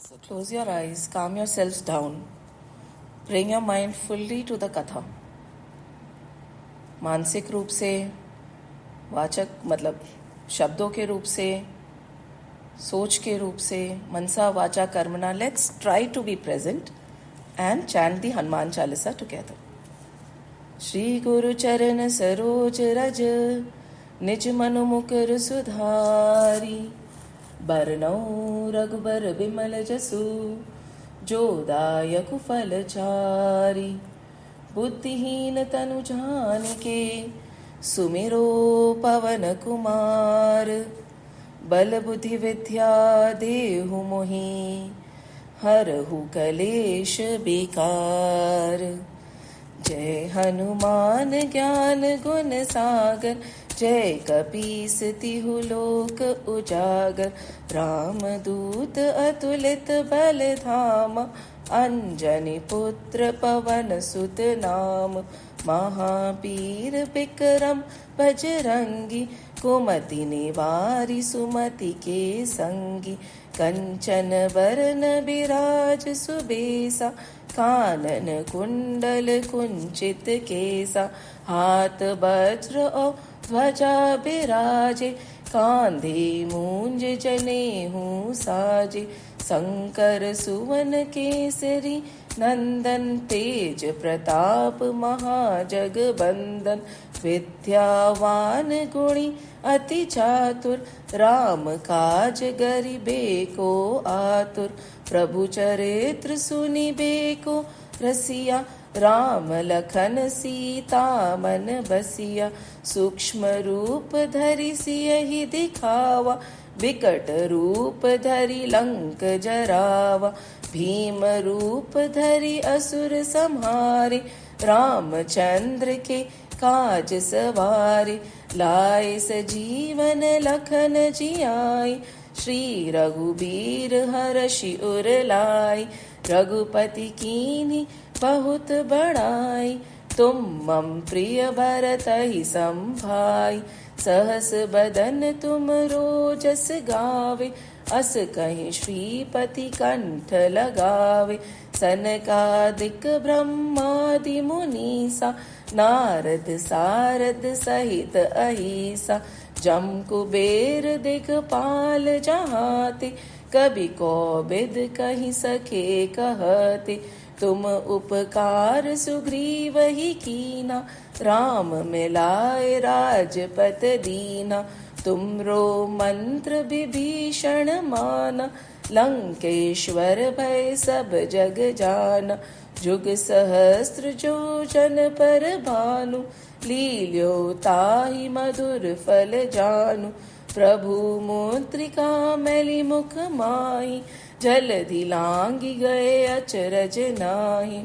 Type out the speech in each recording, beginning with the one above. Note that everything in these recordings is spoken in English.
So close your eyes, calm yourselves down, bring your mind fully to the कथा. मानसिक रूप से, वाचक मतलब शब्दों के रूप से, सोच के रूप से, मनसा वाचा कर्मणा. Let's try to be present and chant the Hanuman Chalisa together. Shri गुरु चरण सरोज रज निज मनु मुकुर सुधारी, बरनउँ रघुबर विमल जसु जो दायक फलचारी. बुद्धिहीन तनु जानिके सुमिरो पवन कुमार, बल बुद्धि विद्या देहु मोहि हरहु कलेश विकार. जय हनुमान ज्ञान गुण सागर, जय कपीस तिहु लोक उजागर. रामदूत अतुलित बल धामा, अंजनी पुत्र पवन सुत नाम. महावीर विक्रम बजरंगी, कुमति निवारी सुमति के संगी. कंचन बरन बिराज सुबेसा, कानन कुंडल कुंचित केसा. हाथ वज्र और ध्वजा बिराजे, कांधे मूंज जनेहू साजे. शंकर सुवन केसरी नंदन, तेज प्रताप महाजगबंदन. विद्यावान गुणी अति चातुर, राम काज गरिबे को आतुर. प्रभु चरित्र सुनिबे को रसिया, राम लखन सीता मन बसिया. सूक्ष्म रूप धरि सियहि दिखावा, विकट रूप धरि लंक जरावा. भीम रूप धरि असुर संहारे, रामचंद्र के काज सवारे. लाए सजीवन लखन जियाए, श्री रघुबीर हरषि उर लाए. रघुपति कीन्ही बहुत बड़ाई, तुम मम प्रिय भरतहि संभाई. सहस बदन तुम रोजस गावे, अस कहीं श्रीपति कंठ लगावे. सनकादिक ब्रह्मादि मुनीसा, नारद सारद सहित अहिसा. जम कुबेर दिगपाल जहाते, कवि कोविद कहि सके कहते. तुम उपकार सुग्रीव ही कीना, राम मिलाए राजपत दीना. तुमरो मंत्र विभीषण माना, लंकेश्वर भय सब जग जाना. जुग सहस्त्र जो जन पर भानु, लील्यो ताहि मधुर फल जानु. प्रभु मुद्रिका मैली मुख माही, जलधि लांघि गए अचरज नाहि.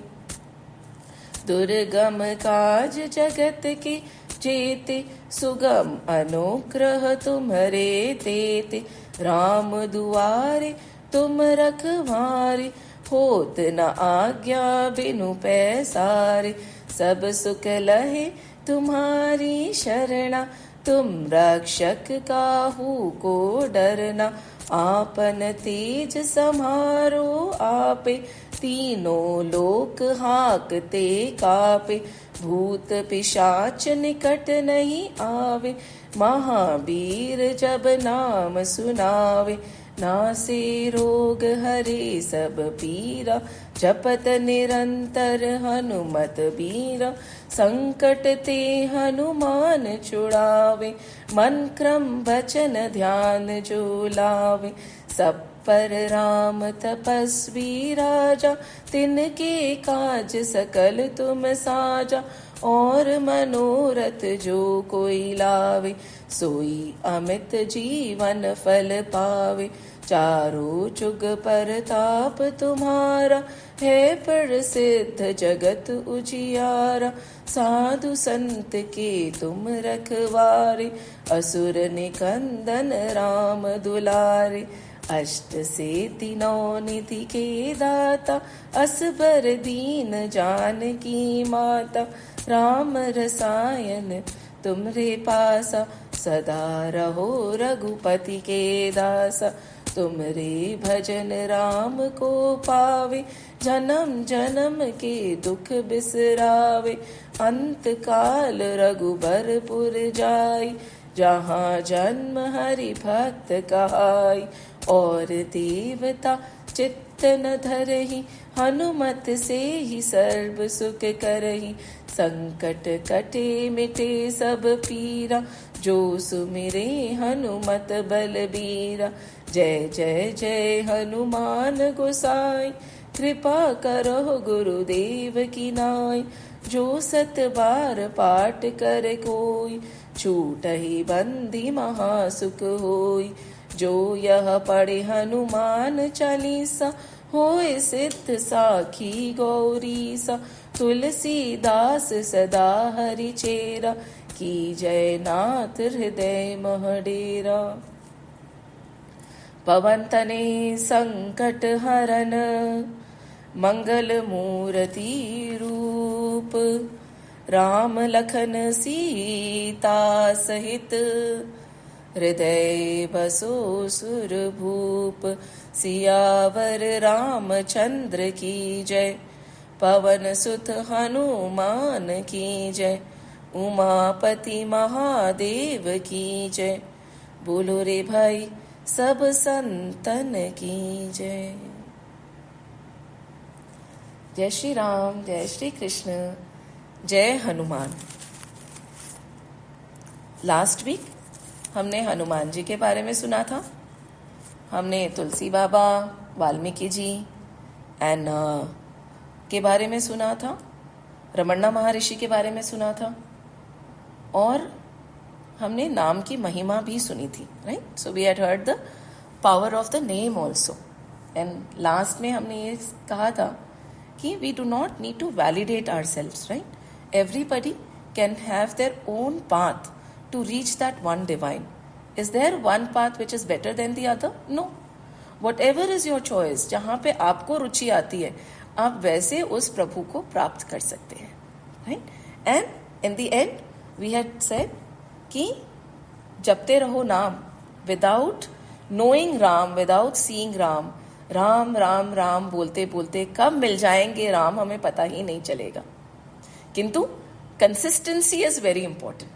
दुर्गम काज जगत के जेते, सुगम अनुग्रह तुम्हरे तेते. राम दुआरे तुम रखवारे, होत न आज्ञा बिनु पैसारे. सब सुख लहे तुम्हारी शरणा, तुम रक्षक काहू को डरना. आपन तेज समारो आपे, तीनों लोक हाकते कापे. भूत पिशाच निकट नहीं आवे, महावीर जब नाम सुनावे. नासे रोग हरे सब पीरा, जपत निरंतर हनुमत बीरा. संकट ते हनुमान छुड़ावे, मन क्रम वचन ध्यान जो लावे. सब पर राम तपस्वी राजा, तिनके काज सकल तुम साजा. और मनोरथ जो कोई लावे, सोई अमित जीवन फल पावे. चारों जुग परताप तुम्हारा, है प्रसिद्ध जगत उजियारा. साधु संत के तुम रखवारे, असुर निकंदन राम दुलारे. अष्ट सिद्धि नौ निधि के दाता, असबर दीन जानकी माता. राम रसायन तुमरे पासा, सदा रहो रघुपति के दासा. तुमरे भजन राम को पावे, जन्म जन्म के दुख बिसरावे। अंत काल रघुबरपुर जाई, जहाँ जन्म हरि भक्त कहाई। और देवता चित्त न धरहि, हनुमत से ही सर्व सुख करहि। संकट कटे मिटे सब पीरा, जो सुमिरे हनुमत बलबीरा। जय जय जय हनुमान गोसाई, कृपा करो गुरुदेव की नाई। जो सत बार पाठ करे कोई, छूटहि बंदी महासुख होई। जो यह पढ़े हनुमान चालीसा, होए सिद्ध साखी गौरीसा। तुलसीदास सदा हरि चेरा, की जय नाथ हृदय मह डेरा। पवन तने संकट हरन, मंगल मूर्ति रूप। राम लखन सीता सहित, हृदय बसो सुर भूप। सियावर रामचंद्र की जय, पवन सुत हनुमान की जय। उमापति महादेव की जय, बोलो रे भाई सब संतन की जय। जय श्री राम, जय श्री कृष्ण, जय हनुमान। लास्ट वीक हमने हनुमान जी के बारे में सुना था। हमने तुलसी बाबा, वाल्मीकि जी एंड के बारे में सुना था, रमन्ना महर्षि के बारे में सुना था, और हमने नाम की महिमा भी सुनी थी, right. So we had heard the power of the name also. And last में हमने ये कहा था कि we do not need to validate ourselves, right. Everybody can have their own path to reach that one divine. Is there one path which is better than the other? No. Whatever is your choice, जहाँ पे आपको रुचि आती है, आप वैसे उस प्रभु को प्राप्त कर सकते हैं, right? And in the end, we had said कि जपते रहो नाम, without knowing Ram, without seeing Ram, Ram Ram Ram बोलते बोलते कब मिल जाएंगे राम हमें पता ही नहीं चलेगा। किंतु consistency is very important.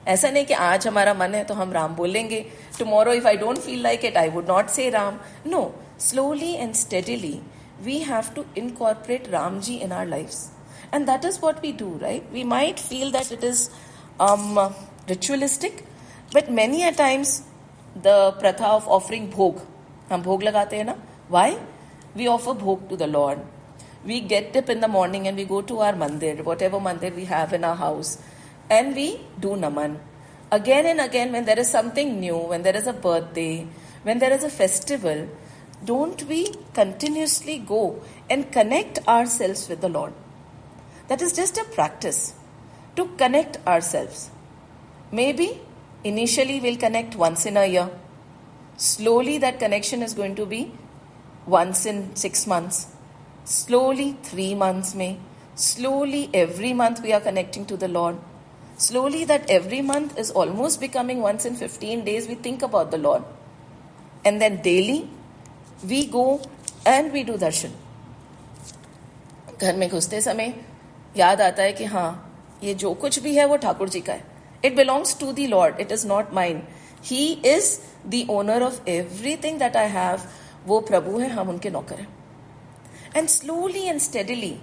ऐसा नहीं कि आज हमारा मन है तो हम राम बोलेंगे, tomorrow if I don't feel like it I would not say Ram. No, slowly and steadily we have to incorporate Ram ji in our lifes, and that is what we do, right. We might feel that it is ritualistic, but many a times the प्रथा of offering bhog, हम भोग लगाते हैं ना, why we offer bhog to the lord. We get up in the morning and we go to our mandir, whatever mandir we have in our house, and we do naman. Again and again, when there is something new, when there is a birthday, when there is a festival, don't we continuously go and connect ourselves with the Lord? That is just a practice to connect ourselves. Maybe initially we'll connect once in a year. Slowly that connection is going to be once in 6 months. Slowly 3 months में, slowly every month we are connecting to the Lord. Slowly that every month is almost becoming once in 15 days we think about the Lord. And then daily we go and we do darshan. घर में घुसते समय याद आता है कि हाँ, ये जो कुछ भी है वो ठाकुर जी का है. It belongs to the Lord. It is not mine. He is the owner of everything that I have. वो प्रभु है, हम उनके नौकर हैं. And slowly and steadily,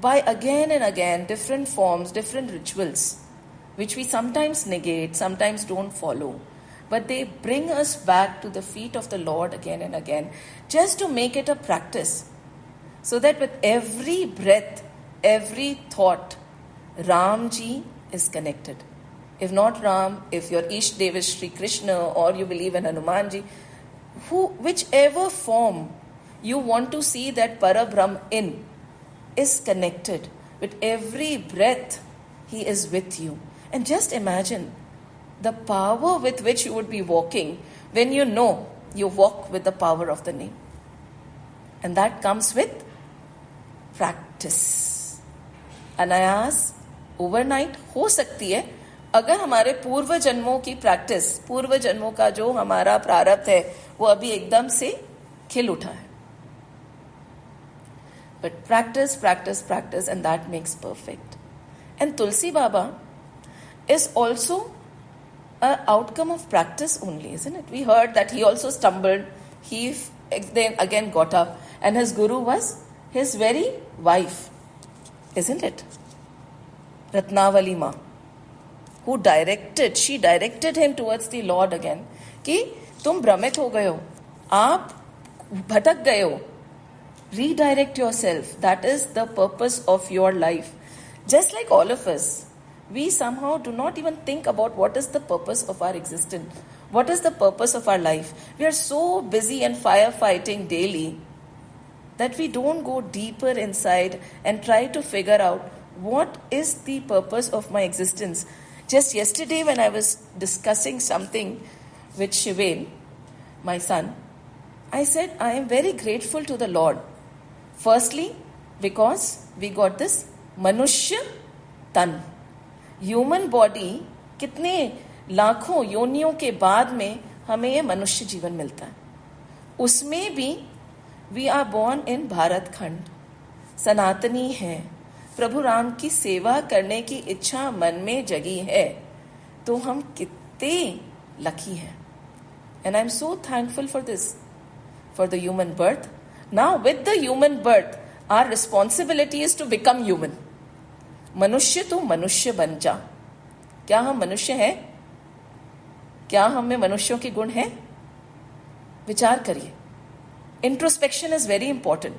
by again and again, different forms, different rituals, which we sometimes negate, sometimes don't follow, but they bring us back to the feet of the Lord again and again, just to make it a practice, so that with every breath, every thought, Ram Ji is connected. If not Ram, if your Ishta Dev is Shri Krishna, or you believe in Hanuman Ji, whichever form you want to see that Parabrahm in, is connected. With every breath, He is with you. And just imagine the power with which you would be walking when you know you walk with the power of the name. And that comes with practice. अनायास overnight हो सकती है, अगर हमारे पूर्व जन्मों की practice, पूर्व जन्मों का जो हमारा प्रारब्ध है वो अभी एकदम से खिल उठा है. But practice, practice, practice, and that makes perfect. And Tulsi Baba is also an outcome of practice only, isn't it? We heard that he also stumbled. He then again got up, and his guru was his very wife, isn't it? Ratnavali Ma, who she directed him towards the Lord again. कि तुम भ्रमित हो गए हो, आप भटक गए हो. Redirect yourself. That is the purpose of your life. Just like all of us, we somehow do not even think about what is the purpose of our existence. What is the purpose of our life? We are so busy and firefighting daily that we don't go deeper inside and try to figure out what is the purpose of my existence. Just yesterday when I was discussing something with Shivain, my son, I said, I am very grateful to the Lord. Firstly, because we got this मनुष्य तन, human body, कितने लाखों योनियों के बाद में हमें ये मनुष्य जीवन मिलता है. उसमें भी we are born in Bharat Khand, सनातनी है, प्रभु राम की सेवा करने की इच्छा मन में जगी है, तो हम कितने लकी हैं. And I am so thankful for this, for the human birth. Now with the human birth, our responsibility is to become human. मनुष्य तो मनुष्य बन जा. क्या हम मनुष्य हैं? क्या हम में मनुष्यों के गुण हैं? विचार करिए. Introspection is very important.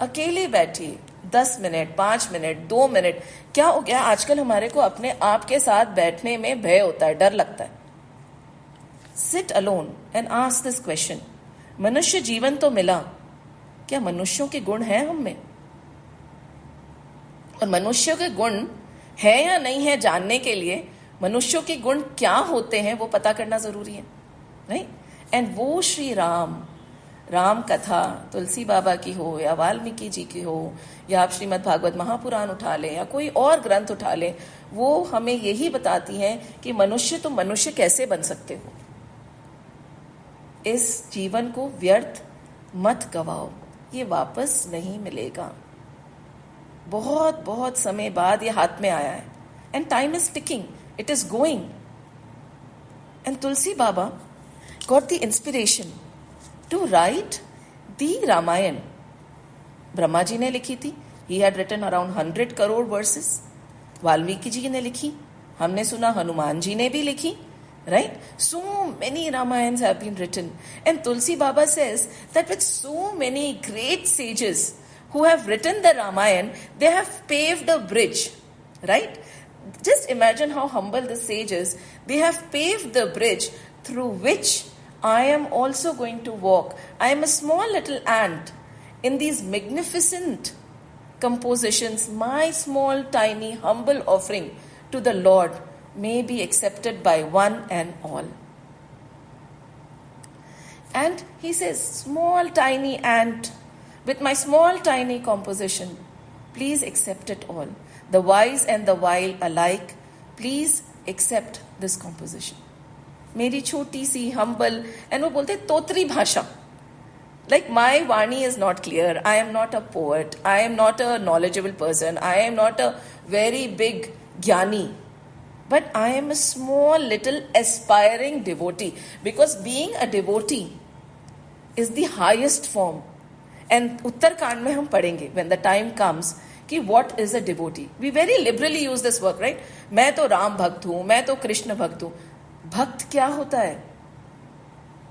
अकेले बैठिए 10 मिनट, 5 मिनट, 2 मिनट. क्या हो गया आजकल हमारे को अपने आप के साथ बैठने में भय होता है, डर लगता है. Sit alone and ask this question. मनुष्य जीवन तो मिला, क्या मनुष्यों के गुण हैं हम में? और मनुष्यों के गुण है या नहीं है जानने के लिए मनुष्यों के गुण क्या होते हैं वो पता करना जरूरी है, राइट? एंड वो श्री राम कथा तुलसी बाबा की हो या वाल्मीकि जी की हो या आप श्रीमद् भागवत महापुराण उठा लें या कोई और ग्रंथ उठा लें, वो हमें यही बताती हैं कि मनुष्य तो मनुष्य कैसे बन सकते हो. इस जीवन को व्यर्थ मत गवाओ, ये वापस नहीं मिलेगा. बहुत बहुत समय बाद ये हाथ में आया है. And time is ticking, it is going. And Tulsi Baba got the inspiration to write the Ramayan. Brahma ji ने लिखी थी. He had written around 100 crore verses. Valmiki ji ने लिखी, हमने सुना हनुमान जी ने भी लिखी. Right? So many Ramayans have been written. And Tulsi Baba says that with so many great sages who have written the Ramayana, they have paved a bridge. Right? Just imagine how humble the sage is. They have paved the bridge through which I am also going to walk. I am a small little ant in these magnificent compositions. My small, tiny, humble offering to the Lord may be accepted by one and all. And he says, small tiny ant with my small tiny composition, please accept it all. The wise and the wild alike, please accept this composition. मेरी छोटी सी humble, and वो बोलते तोतरी भाषा. Like my Vani is not clear. I am not a poet. I am not a knowledgeable person. I am not a very big jnani. But I am a small little aspiring devotee, because being a devotee is the highest form. And Uttarkand mein hum padhenge when the time comes कि what is a devotee. We very liberally use this word, right? मैं तो राम भक्त हूँ, मैं तो कृष्ण भक्त हूँ. भक्त क्या होता है?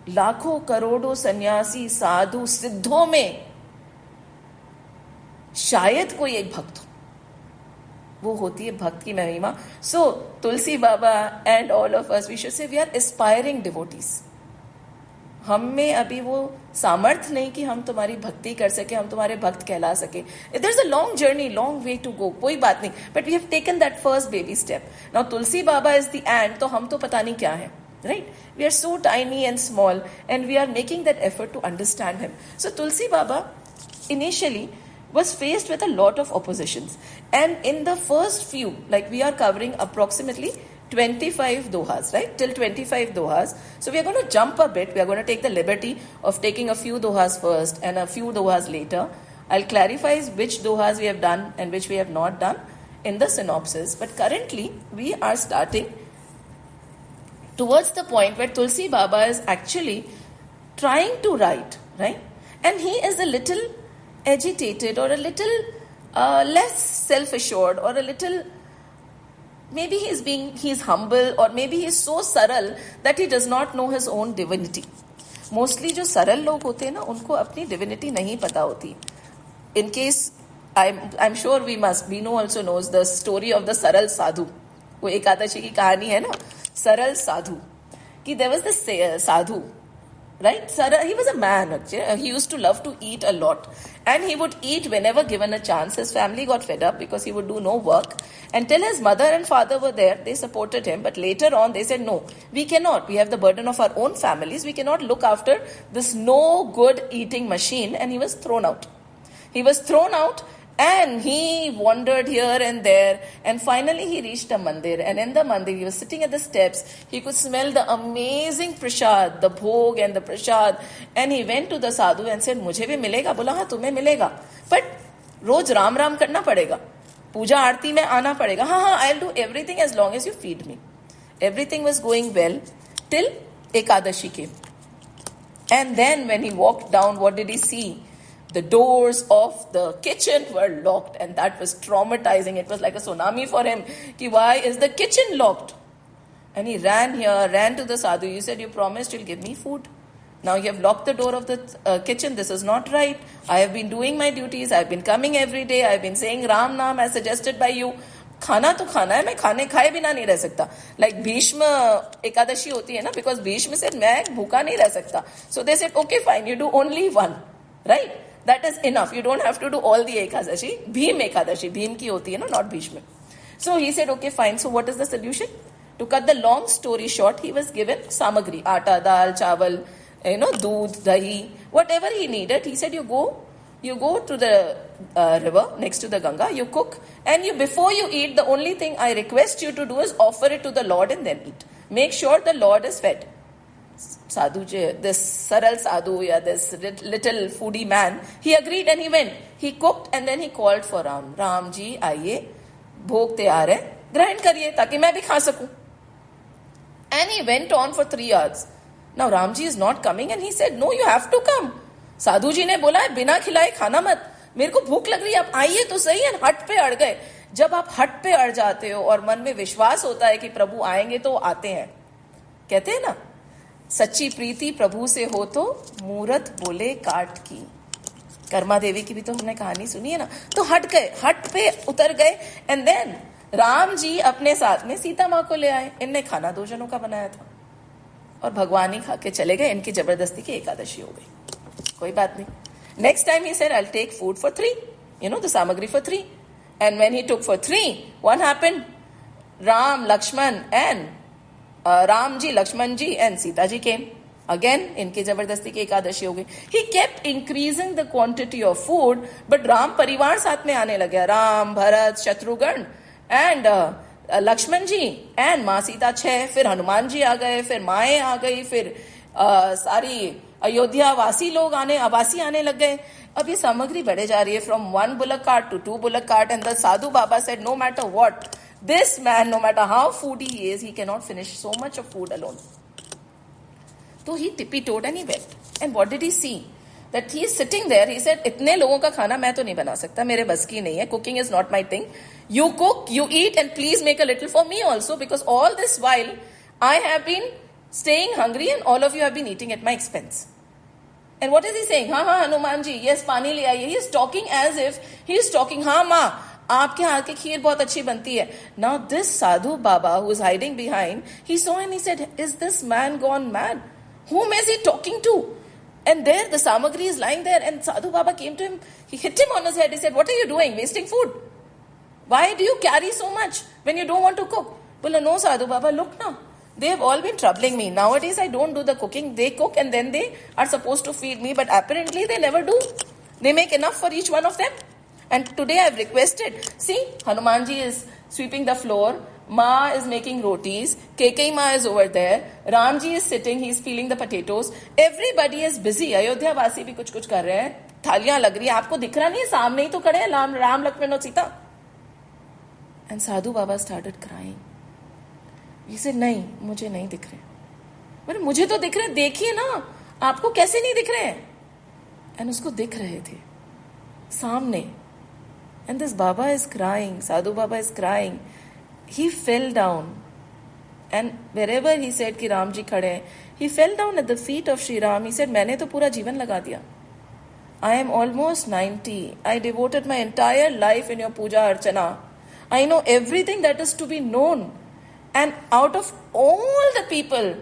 लाखों करोड़ों सन्यासी साधु सिद्धों में शायद कोई एक भक्त हो. वो होती है भक्त की महिमा. So Tulsi Baba and all of us, we should say we are aspiring devotees. हम में अभी वो सामर्थ्य नहीं कि हम तुम्हारी भक्ति कर सके, हम तुम्हारे भक्त कहला सके. There is a long journey, long way to go. कोई बात नहीं, but we have taken that first baby step. Now Tulsi Baba is the end, तो हम तो पता नहीं क्या है, right? We are so tiny and small and we are making that effort to understand him. So Tulsi Baba initially was faced with a lot of oppositions, and in the first few, like we are covering approximately 25 dohas, right? Till 25 dohas. So we are going to jump a bit. We are going to take the liberty of taking a few dohas first and a few dohas later. I'll clarify which dohas we have done and which we have not done in the synopsis. But currently, we are starting towards the point where Tulsi Baba is actually trying to write, right? And he is a little agitated or a little less self-assured or a little, maybe he's humble, or maybe he's so saral that he does not know his own divinity. Mostly जो सरल लोग होते हैं ना, उनको अपनी divinity नहीं पता होती. In case, I'm sure we know also knows the story of the saral sadhu. वो एकादशी की कहानी है ना, saral sadhu. कि there was this sadhu, right? He was a man, actually. He used to love to eat a lot. And he would eat whenever given a chance. His family got fed up because he would do no work. Until his mother and father were there, they supported him. But later on, they said, no, we cannot. We have the burden of our own families. We cannot look after this no good eating machine. And he was thrown out. He was thrown out. And he wandered here and there, and finally he reached a mandir. And in the mandir, he was sitting at the steps. He could smell the amazing prasad, the bhog and the prasad. And he went to the sadhu and said, "मुझे भी मिलेगा?" बोला, "हाँ, तुम्हें मिलेगा. But रोज राम राम करना पड़ेगा. पूजा आरती में आना पड़ेगा. हाँ, I'll do everything as long as you feed me." Everything was going well till Ekadashi came. And then when he walked down, what did he see? The doors of the kitchen were locked, and that was traumatizing. It was like a tsunami for him. Why is the kitchen locked? And he ran to the sadhu. He said, "You promised you'll give me food. Now you have locked the door of the kitchen. This is not right. I have been doing my duties. I've been coming every day. I've been saying Ram Naam as suggested by you. खाना तो खाना है, मैं खाए बिना नहीं रह सकता." Like भीष्म एकादशी होती है ना, because भीष्म said, मैं भूखा नहीं रह सकता. So they said, "Okay, fine, you do only one." Right? That is enough. You don't have to do all the Ekadashi. Bhim Ekadashi. Bhim ki hoti hai na, not Bhishma. So he said, okay, fine. So what is the solution? To cut the long story short, he was given samagri. Atta, dal, chawal, doodh, dahi, whatever he needed. He said, you go to the river next to the Ganga, you cook, and before you eat, the only thing I request you to do is offer it to the Lord and then eat. Make sure the Lord is fed. Sadhu, this saral sadhu, this little foodie man, he agreed and he went. He cooked and then he called for Ram. Ram ji, आइए, भोग तैयार है, ग्रहण करिए ताकि मैं भी खा सकूं. And he went on for 3 hours. Now Ramji is not coming, and he said, "No, you have to come." साधु जी ने बोला है, बिना खिलाए खाना मत, मेरे को भूख लग रही है, आप आइए तो सही है. हट पे अड़ गए. जब आप हट पे अड़ जाते हो और मन में विश्वास होता है कि प्रभु आएंगे तो आते हैं. कहते हैं ना, सच्ची प्रीति प्रभु से हो तो मूरत बोले काट की. कर्मा देवी की भी तो हमने कहानी सुनी है ना. तो हट पे उतर गए. एंड देन राम जी अपने साथ में सीता माँ को ले आए. इनने खाना 2 जनों का बनाया था और भगवान ही खा के चले गए. इनकी जबरदस्ती की एकादशी हो गई. कोई बात नहीं. Next time he said, "I'll take food for 3. The samagri for 3. And when he took for 3, what happened? Ram, Lakshman and Ram ji, Lakshman ji and Sita ji came. Again, इनकी जबरदस्ती की एकादशी हो गई. He kept increasing the quantity of food, but Ram परिवार साथ में आने लगे. Ram, Bharat, Shatrughan and Lakshman ji and माँ सीता 6. फिर हनुमान जी आ गए, फिर माएँ आ गई, फिर सारी अयोध्या वासी आने लग गए. अब ये सामग्री बढ़े जा रही है. From 1 bullock cart to 2 bullock cart, and the sadhu Baba said, no matter what, this man, no matter how foodie he is, he cannot finish so much of food alone. So he tippy-toed and he went. And what did he see? That he is sitting there. He said, इतने लोगों का खाना मैं तो नहीं बना सकता, मेरे बस की नहीं है. Cooking is not my thing. You cook, you eat, and please make a little for me also, because all this while I have been staying hungry and all of you have been eating at my expense. And what is he saying? हाँ Hanuman ji, yes, पानी ले आइए. He is talking as if he is talking, हाँ माँ, आपके हाथ की खीर बहुत अच्छी बनती है. Now this sadhu Baba who is hiding behind, he saw and he said, is this man gone mad? Whom is he talking to? And there the samagri is lying there, and Sadhu Baba came to him. He hit him on his head. He said, what are you doing? Wasting food. Why do you carry so much when you don't want to cook? Well, no, Sadhu Baba, look now. They have all been troubling me. Nowadays, I don't do the cooking. They cook and then they are supposed to feed me. But apparently, they never do. They make enough for each one of them. And today, I have requested. See, Hanumanji is sweeping the floor Ma is making rotis, Keikei Ma is over there, Ramji is sitting, he is peeling the potatoes, everybody is busy. Ayodhya वासी भी कुछ कर रहे हैं, थालियां लग रही है, आपको दिख रहा नहीं है, सामने ही तो खड़े हैं राम लक्ष्मण और Sita. And Sadhu Baba started crying. He said, नहीं, मुझे नहीं दिख रहे. पर मुझे तो दिख रहे, देखिए ना, आपको कैसे नहीं दिख रहे हैं? And उसको दिख रहे थे सामने. And this Baba is crying, Sadhu Baba is crying. He fell down. And wherever he said कि राम जी खड़े हैं, he fell down at the feet of Shri Ram. He said, मैंने तो पूरा जीवन लगा दिया. I am almost 90. I devoted my entire life in your puja archana. I know everything that is to be known. And out of all the people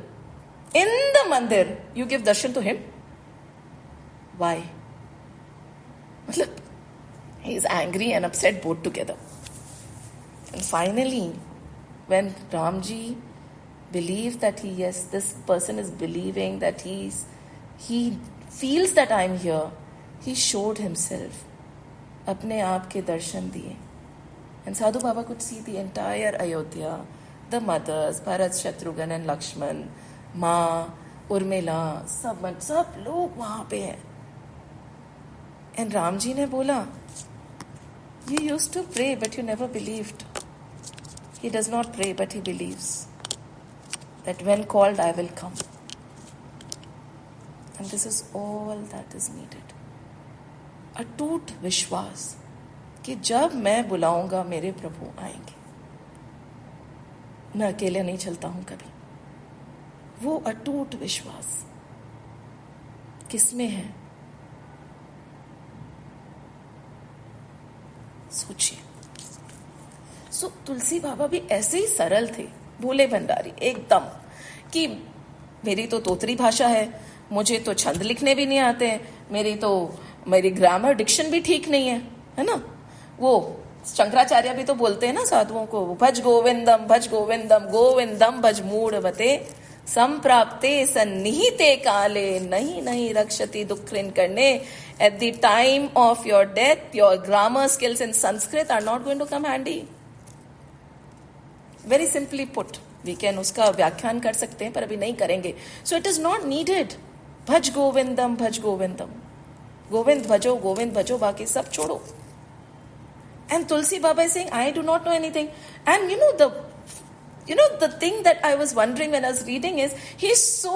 in the mandir, you give darshan to him? Why? He is angry and upset both together. And finally, when Ramji believed that this person is believing that he feels that I am here, he showed himself. अपने आप के दर्शन दिए. And Sadhu Baba could see the entire Ayodhya, the mothers, Bharat, Shatrughan and Lakshman, Ma, Urmila, सब लोग वहाँ पे हैं. And Ramji ने बोला, you used to pray but you never believed. He does not pray but he believes that when called I will come. And this is all that is needed. अटूट विश्वास कि जब मैं बुलाऊंगा मेरे प्रभु आएंगे. मैं अकेले नहीं चलता हूं कभी. वो अटूट विश्वास किसमें है? सोचिए. सो तुलसी बाबा भी ऐसे ही सरल थे, भोले भंडारी एकदम, कि मेरी तो तोतरी भाषा है, मुझे तो छंद लिखने भी नहीं आते, मेरी ग्रामर डिक्शन भी ठीक नहीं है ना. वो शंकराचार्य भी तो बोलते हैं ना साधुओं को, भज गोविंदम गोविंदम भज मूढ़मते संप्राप्ते सन्निहिते काले नहीं रक्षति दुःखिन करने. At the time of your death, your grammar skills in Sanskrit are not going to come handy. Very simply put, we can उसका व्याख्यान कर सकते हैं पर अभी नहीं करेंगे. So it is not needed. भज गोविंदम गोविंद भजो बाकी सब छोड़ो. And Tulsi Baba is saying, I do not know anything. And the thing that I was wondering when I was reading is, he's so,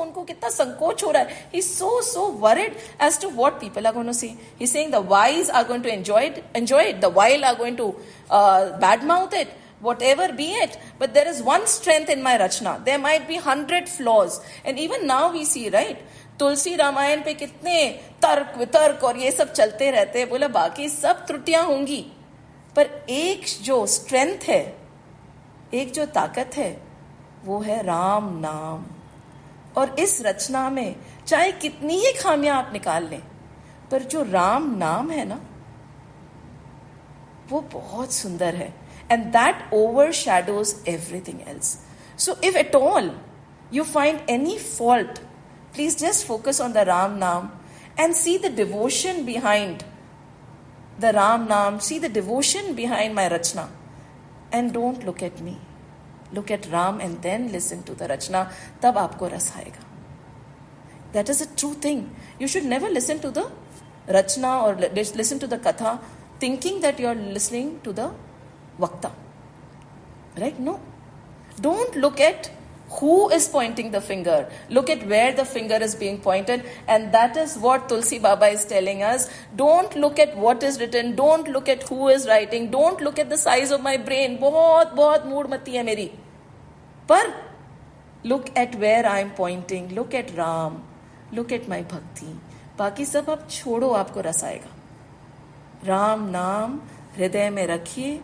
उनको कितना संकोच हो रहा है. He's so worried as to what people are going to say. He's saying the wise are going to enjoy it. The wild are going to badmouth it. Whatever be it. But there is one strength in my Rachna. There might be 100 flaws. And even now we see, right? तुलसी रामायण पे कितने तर्क वितर्क और ये सब चलते रहते हैं. बोला बाकी सब त्रुटियां होंगी, पर एक जो स्ट्रेंथ है, एक जो ताकत है, वो है राम नाम. और इस रचना में चाहे कितनी ही खामियां आप निकाल लें, पर जो राम नाम है ना, वो बहुत सुंदर है. And that overshadows everything else. So if at all you find any fault, please just focus on the Ram Naam and see the devotion behind the Ram Naam, see the devotion behind my Rachna. And don't look at me. Look at Ram and then listen to the Rachna. Tab aapko ras aayega. That is a true thing. You should never listen to the Rachna or listen to the Katha thinking that you are listening to the Vakta. Right? No. Don't look at who is pointing the finger. Look at where the finger is being pointed. And that is what Tulsi Baba is telling us. Don't look at what is written. Don't look at who is writing. Don't look at the size of my brain. बहुत mood मती है मेरी. पर look at where I am pointing. Look at Ram. Look at my bhakti. बाकी सब आप छोड़ो, आपको रस आएगा. राम नाम हृदय में रखिए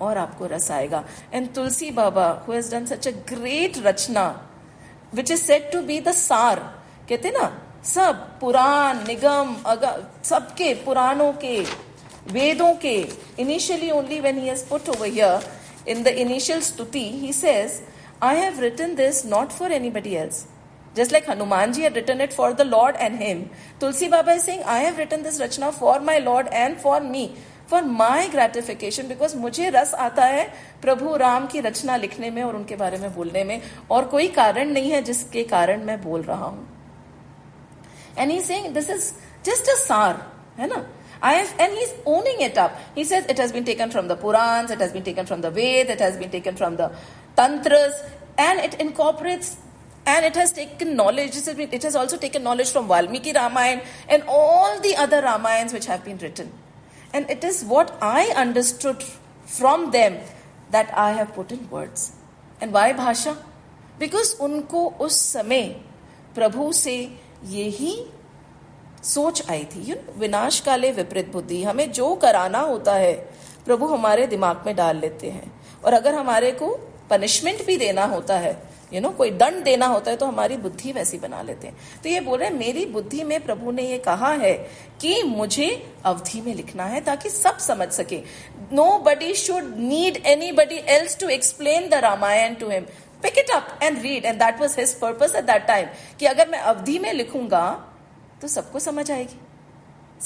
और आपको रस आएगा. And Tulsi Baba, who has done such a great rachna, which is said to be the sar, कहते ना, सब पुराण निगम सबके पुराणों के वेदों के, initially only when he has put over here in the initial stuti, he says, I have written this not for anybody else. Just like Hanumanji had written it for the Lord and him, Tulsi Baba is saying, I have written this rachna for my Lord and for me. For my gratification, because मुझे रस आता है प्रभु राम की रचना लिखने में और उनके बारे में बोलने में, और कोई कारण नहीं है जिसके कारण मैं बोल रहा हूं. And he saying this is just a सार, है ना. And he's owning it up. He says it has been taken from the Purans, it has been taken from the Veds, it has been taken from the Tantras, and it incorporates, and it has taken knowledge. It has also taken knowledge from Valmiki Ramayana and all the other Ramayans which have been written. And it is what I understood from them that I have put in words. And why Bhasha? Because उनको उस समय प्रभु से यही सोच आई थी. विनाश काले विपरीत बुद्धि. हमें जो कराना होता है प्रभु हमारे दिमाग में डाल लेते हैं, और अगर हमारे को पनिशमेंट भी देना होता है, कोई दंड देना होता है, तो हमारी बुद्धि वैसी बना लेते हैं. तो ये बोल रहे हैं मेरी बुद्धि में प्रभु ने ये कहा है कि मुझे अवधि में लिखना है ताकि सब समझ सके. Nobody should need anybody else to explain the Ramayana to him. Pick it up and read, and that was his purpose at that time. कि अगर मैं अवधि में लिखूंगा तो सबको समझ आएगी.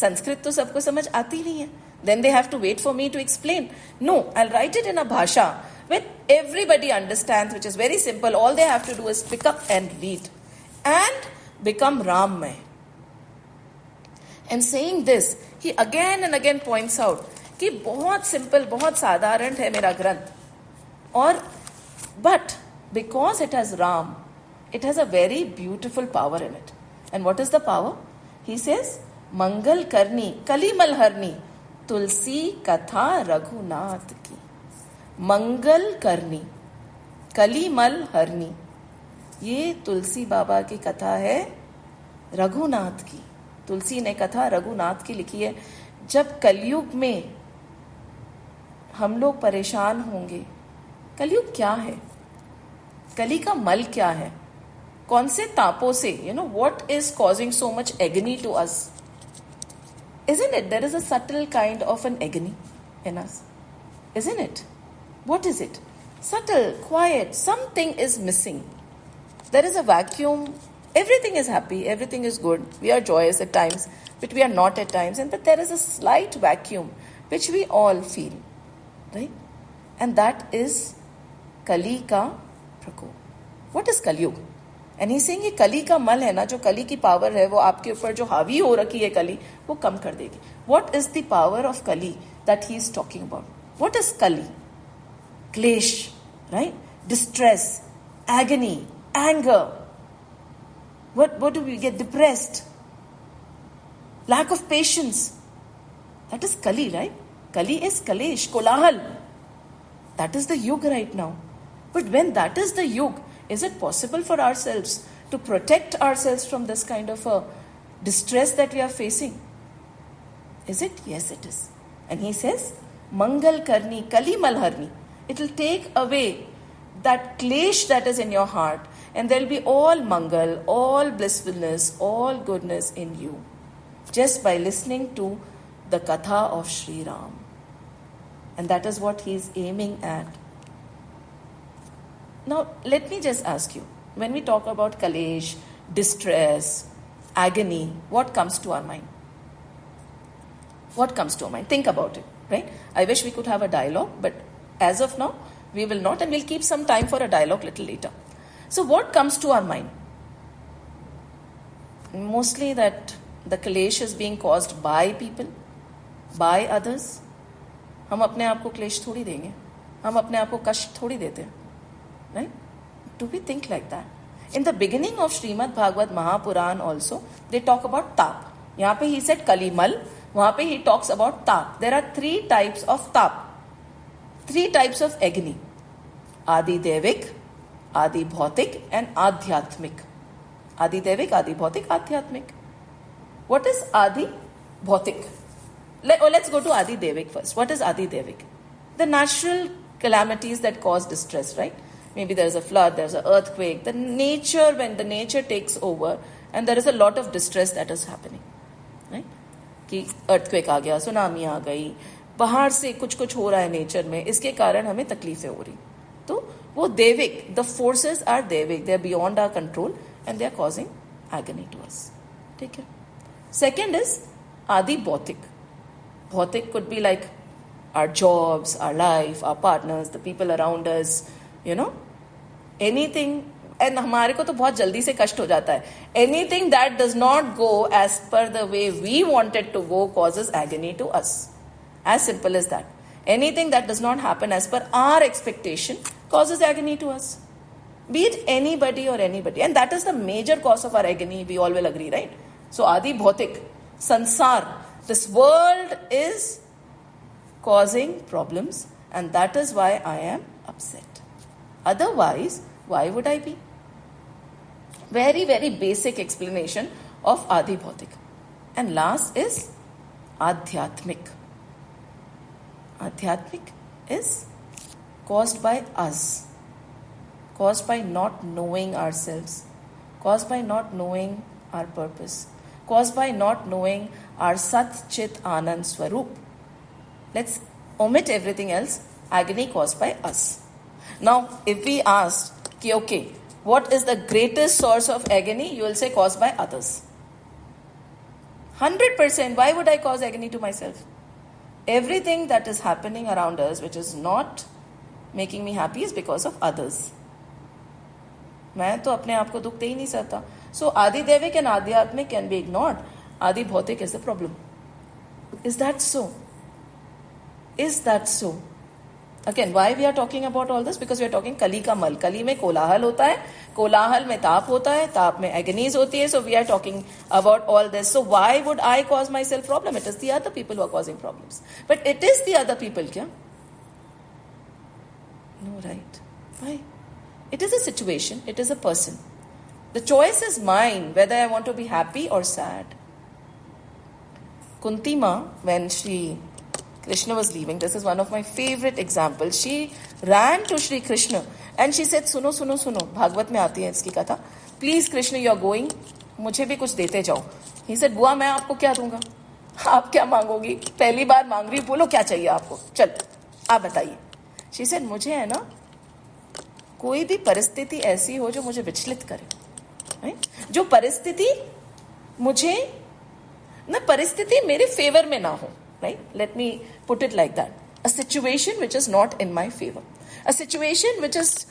संस्कृत तो सबको समझ आती नहीं है. Then they have to wait for me to explain. No, I'll write it in a bhasha which everybody understands, which is very simple. All they have to do is pick up and read and become Rammay. And saying this, he again and again points out कि बहुत simple, बहुत साधारण है मेरा ग्रंथ, और but because it has Ram, it has a very beautiful power in it. And what is the power? He says, मंगल करनी कलिमल हरनी तुलसी कथा रघुनाथ की. मंगल करनी कलिमल हरनी, ये तुलसी बाबा की कथा है रघुनाथ की. तुलसी ने कथा रघुनाथ की लिखी है. जब कलयुग में हम लोग परेशान होंगे, कलयुग क्या है, कली का मल क्या है, कौन से तापों से, what is causing so much agony to us? Isn't it? There is a subtle kind of an agony in us. Isn't it? What is it? Subtle, quiet, something is missing. There is a vacuum. Everything is happy, everything is good. We are joyous at times, but we are not at times. But there is a slight vacuum which we all feel. Right? And that is Kali ka prakop. What is Kalyug? And he saying ये कली का मल है ना, जो कली की power है वो आपके ऊपर जो हावी हो रखी है कली, वो कम कर देगी. What is the power of Kali that he is talking about? What is Kali? Klesh, right? Distress, agony, anger. What do we get? Depressed, lack of patience. That is Kali, right? Kali is Kalesh, Kolahal. That is the Yug right now. But when that is the Yug, is it possible for ourselves to protect ourselves from this kind of a distress that we are facing? Is it? Yes, it is. And he says, Mangal Karni, Kali Malharni. It will take away that klesh that is in your heart, and there will be all Mangal, all blissfulness, all goodness in you, just by listening to the Katha of Sri Ram. And that is what he is aiming at. Now, let me just ask you, when we talk about Kalesh, distress, agony, what comes to our mind? What comes to our mind? Think about it, right? I wish we could have a dialogue, but as of now, we will not, and we'll keep some time for a dialogue little later. So what comes to our mind? Mostly that the Kalesh is being caused by people, by others. हम अपने आप को क्लेश थोड़ी देंगे, हम अपने आप को कष्ट थोड़ी देते हैं. Right? Do we think like that? In the beginning of Srimad Bhagavad Mahapuran also, they talk about tap. यहाँ पे he said Kalimal, वहाँ पे he talks about tap. There are 3 types of tap, 3 types of agony. Adi Devik, Adi Bhautik, and Adhyatmik. Adi Devik, Adi Bhautik, Adhyatmik. What is Adi Bhautik? Let's go to Adi Devik first. What is Adi Devik? The natural calamities that cause distress, right? Maybe there's a flood, there's an earthquake. The nature, when the nature takes over, and there is a lot of distress that is happening, right? कि earthquake आ गया, tsunami आ गई, बाहर से कुछ हो रहा है nature में, इसके कारण हमें तकलीफें हो रही. तो वो देविक, the forces are Devik, they are beyond our control and they are causing agony to us. ठीक है. Second is Adi Bhautik. Bhautik could be like our jobs, our life, our partners, the people around us, anything. And हमारे को तो बहुत जल्दी से कष्ट हो जाता है. Anything that does not go as per the way we want it to go causes agony to us. As simple as that. Anything that does not happen as per our expectation causes agony to us. Be it anybody or anybody. And that is the major cause of our agony, we all will agree, right? So Adi Bhautik, Sansar, this world is causing problems, and that is why I am upset. Otherwise, why would I be? Very, very basic explanation of Adi Bhautik. And last is Adhyatmik. Adhyatmik is caused by us, caused by not knowing ourselves, caused by not knowing our purpose, caused by not knowing our Sat Chit Anand Swarup. Let's omit everything else. Agony caused by us. Now, if we ask, okay, what is the greatest source of agony? You will say caused by others. 100%. Why would I cause agony to myself? Everything that is happening around us which is not making me happy is because of others. मैं तो अपने आप को दुख दे ही नहीं सकता. So Adidevic and Adhyatmic can be ignored. Adi Bhautik is the problem. Is that so? Is that so? Again, why we are talking about all this? Because we are talking Kali ka mal. Kali में कोलाहल होता है, कोलाहल में ताप होता है, ताप में agonies होती है. So we are talking about all this. So why would I cause myself problem? It is the other people who are causing problems. But it is the other people, kya? No, right? Why? It is a situation. It is a person. The choice is mine whether I want to be happy or sad. Kunti Ma, when Krishna was leaving, this is one of my favorite examples. She ran to Shri Krishna and she said, सुनो सुनो सुनो, भागवत में आती है इसकी कथा. Please Krishna, you are going. मुझे भी कुछ देते जाओ. He said, बुआ मैं आपको क्या दूंगा? आप क्या मांगोगी? पहली बार मांग रही, बोलो क्या चाहिए आपको? चल, आप बताइए. She said, मुझे है ना कोई भी परिस्थिति ऐसी हो जो मुझे विचलित करे. Right? जो परिस्थिति मुझे ना परिस्थिति मेरे फेवर में ना हो. Right? Let me put it like that. A situation which is not in my favor. A situation which is,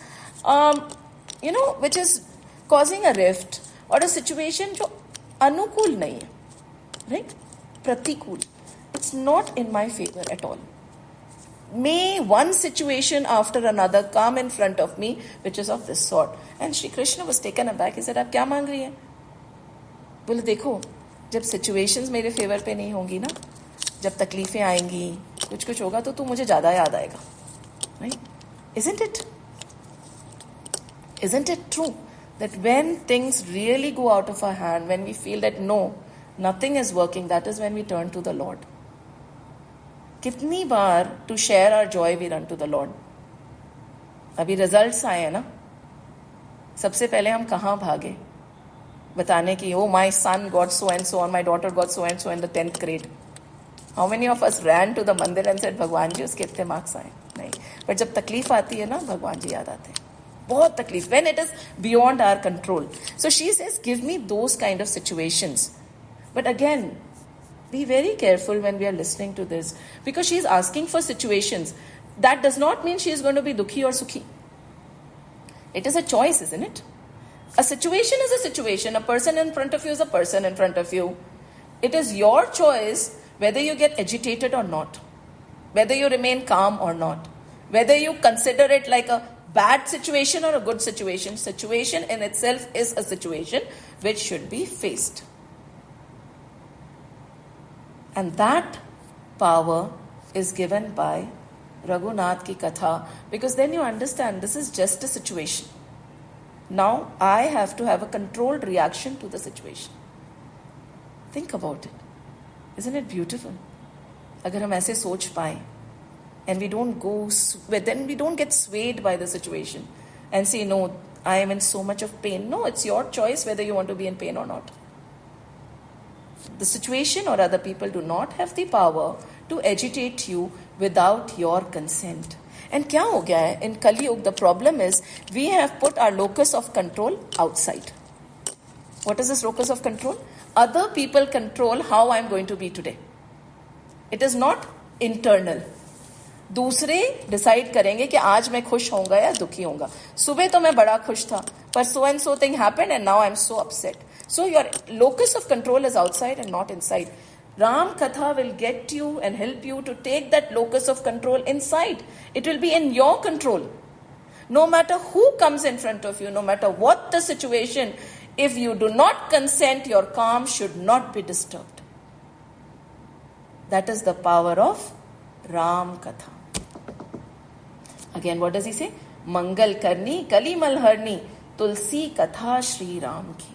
which is causing a rift, or a situation जो अनुकूल नहीं है. Right? Pratikul. It's not in my favor at all. May one situation after another come in front of me which is of this sort. And Shri Krishna was taken aback. He said, आप क्या मांग रही है? बोले देखो, जब situations मेरे favour पे नहीं होंगी ना, जब तकलीफें आएंगी, कुछ होगा तो तू मुझे ज़्यादा याद आएगा. Right? Isn't it? Isn't it true that when things really go out of our hand, when we feel that no, nothing is working, that is when we turn to the Lord. कितनी बार to share our joy we run to the Lord. अभी results आए हैं ना, सबसे पहले हम कहाँ भागे बताने की, oh my son got so and so, or my daughter got so and so in the 10th grade. How many of us ran to the मंदिर and said भगवान जी उसके इतने मार्क्स आए? नहीं. पर जब तकलीफ आती है ना, भगवान जी याद आते हैं. बहुत तकलीफ, when it is beyond our control. So she says, give me those kind of situations. But again, be very careful when we are listening to this, because she is asking for situations. That does not mean she is going to be dukhi or sukhi. It is a choice, isn't it? A situation is a situation. A person in front of you is a person in front of you. It is your choice whether you get agitated or not, whether you remain calm or not, whether you consider it like a bad situation or a good situation. Situation in itself is a situation which should be faced. And that power is given by Raghunath ki Katha, because then you understand this is just a situation. Now I have to have a controlled reaction to the situation. Think about it. Isn't it beautiful? अगर हम ऐसे सोच पाए, and we don't go, then we don't get swayed by the situation and say, no, I am in so much of pain. No, it's your choice whether you want to be in pain or not. The situation or other people do not have the power to agitate you without your consent. And क्या हो गया है in Kali Yuga? The problem is we have put our locus of control outside. What is this locus of control? Other people control how I am going to be today. It is not internal. दूसरे decide करेंगे कि आज मैं खुश होऊंगा या दुखी होऊंगा. सुबह तो मैं बड़ा खुश था, पर so and so thing happened and now I'm so upset. So your locus of control is outside and not inside. Ram Katha will get you and help you to take that locus of control inside. It will be in your control. No matter who comes in front of you, no matter what the situation, if you do not consent, your calm should not be disturbed. That is the power of Ram Katha. Again, what does he say? Mangal karni, kali malharni, tulsi katha Shri Ram ki.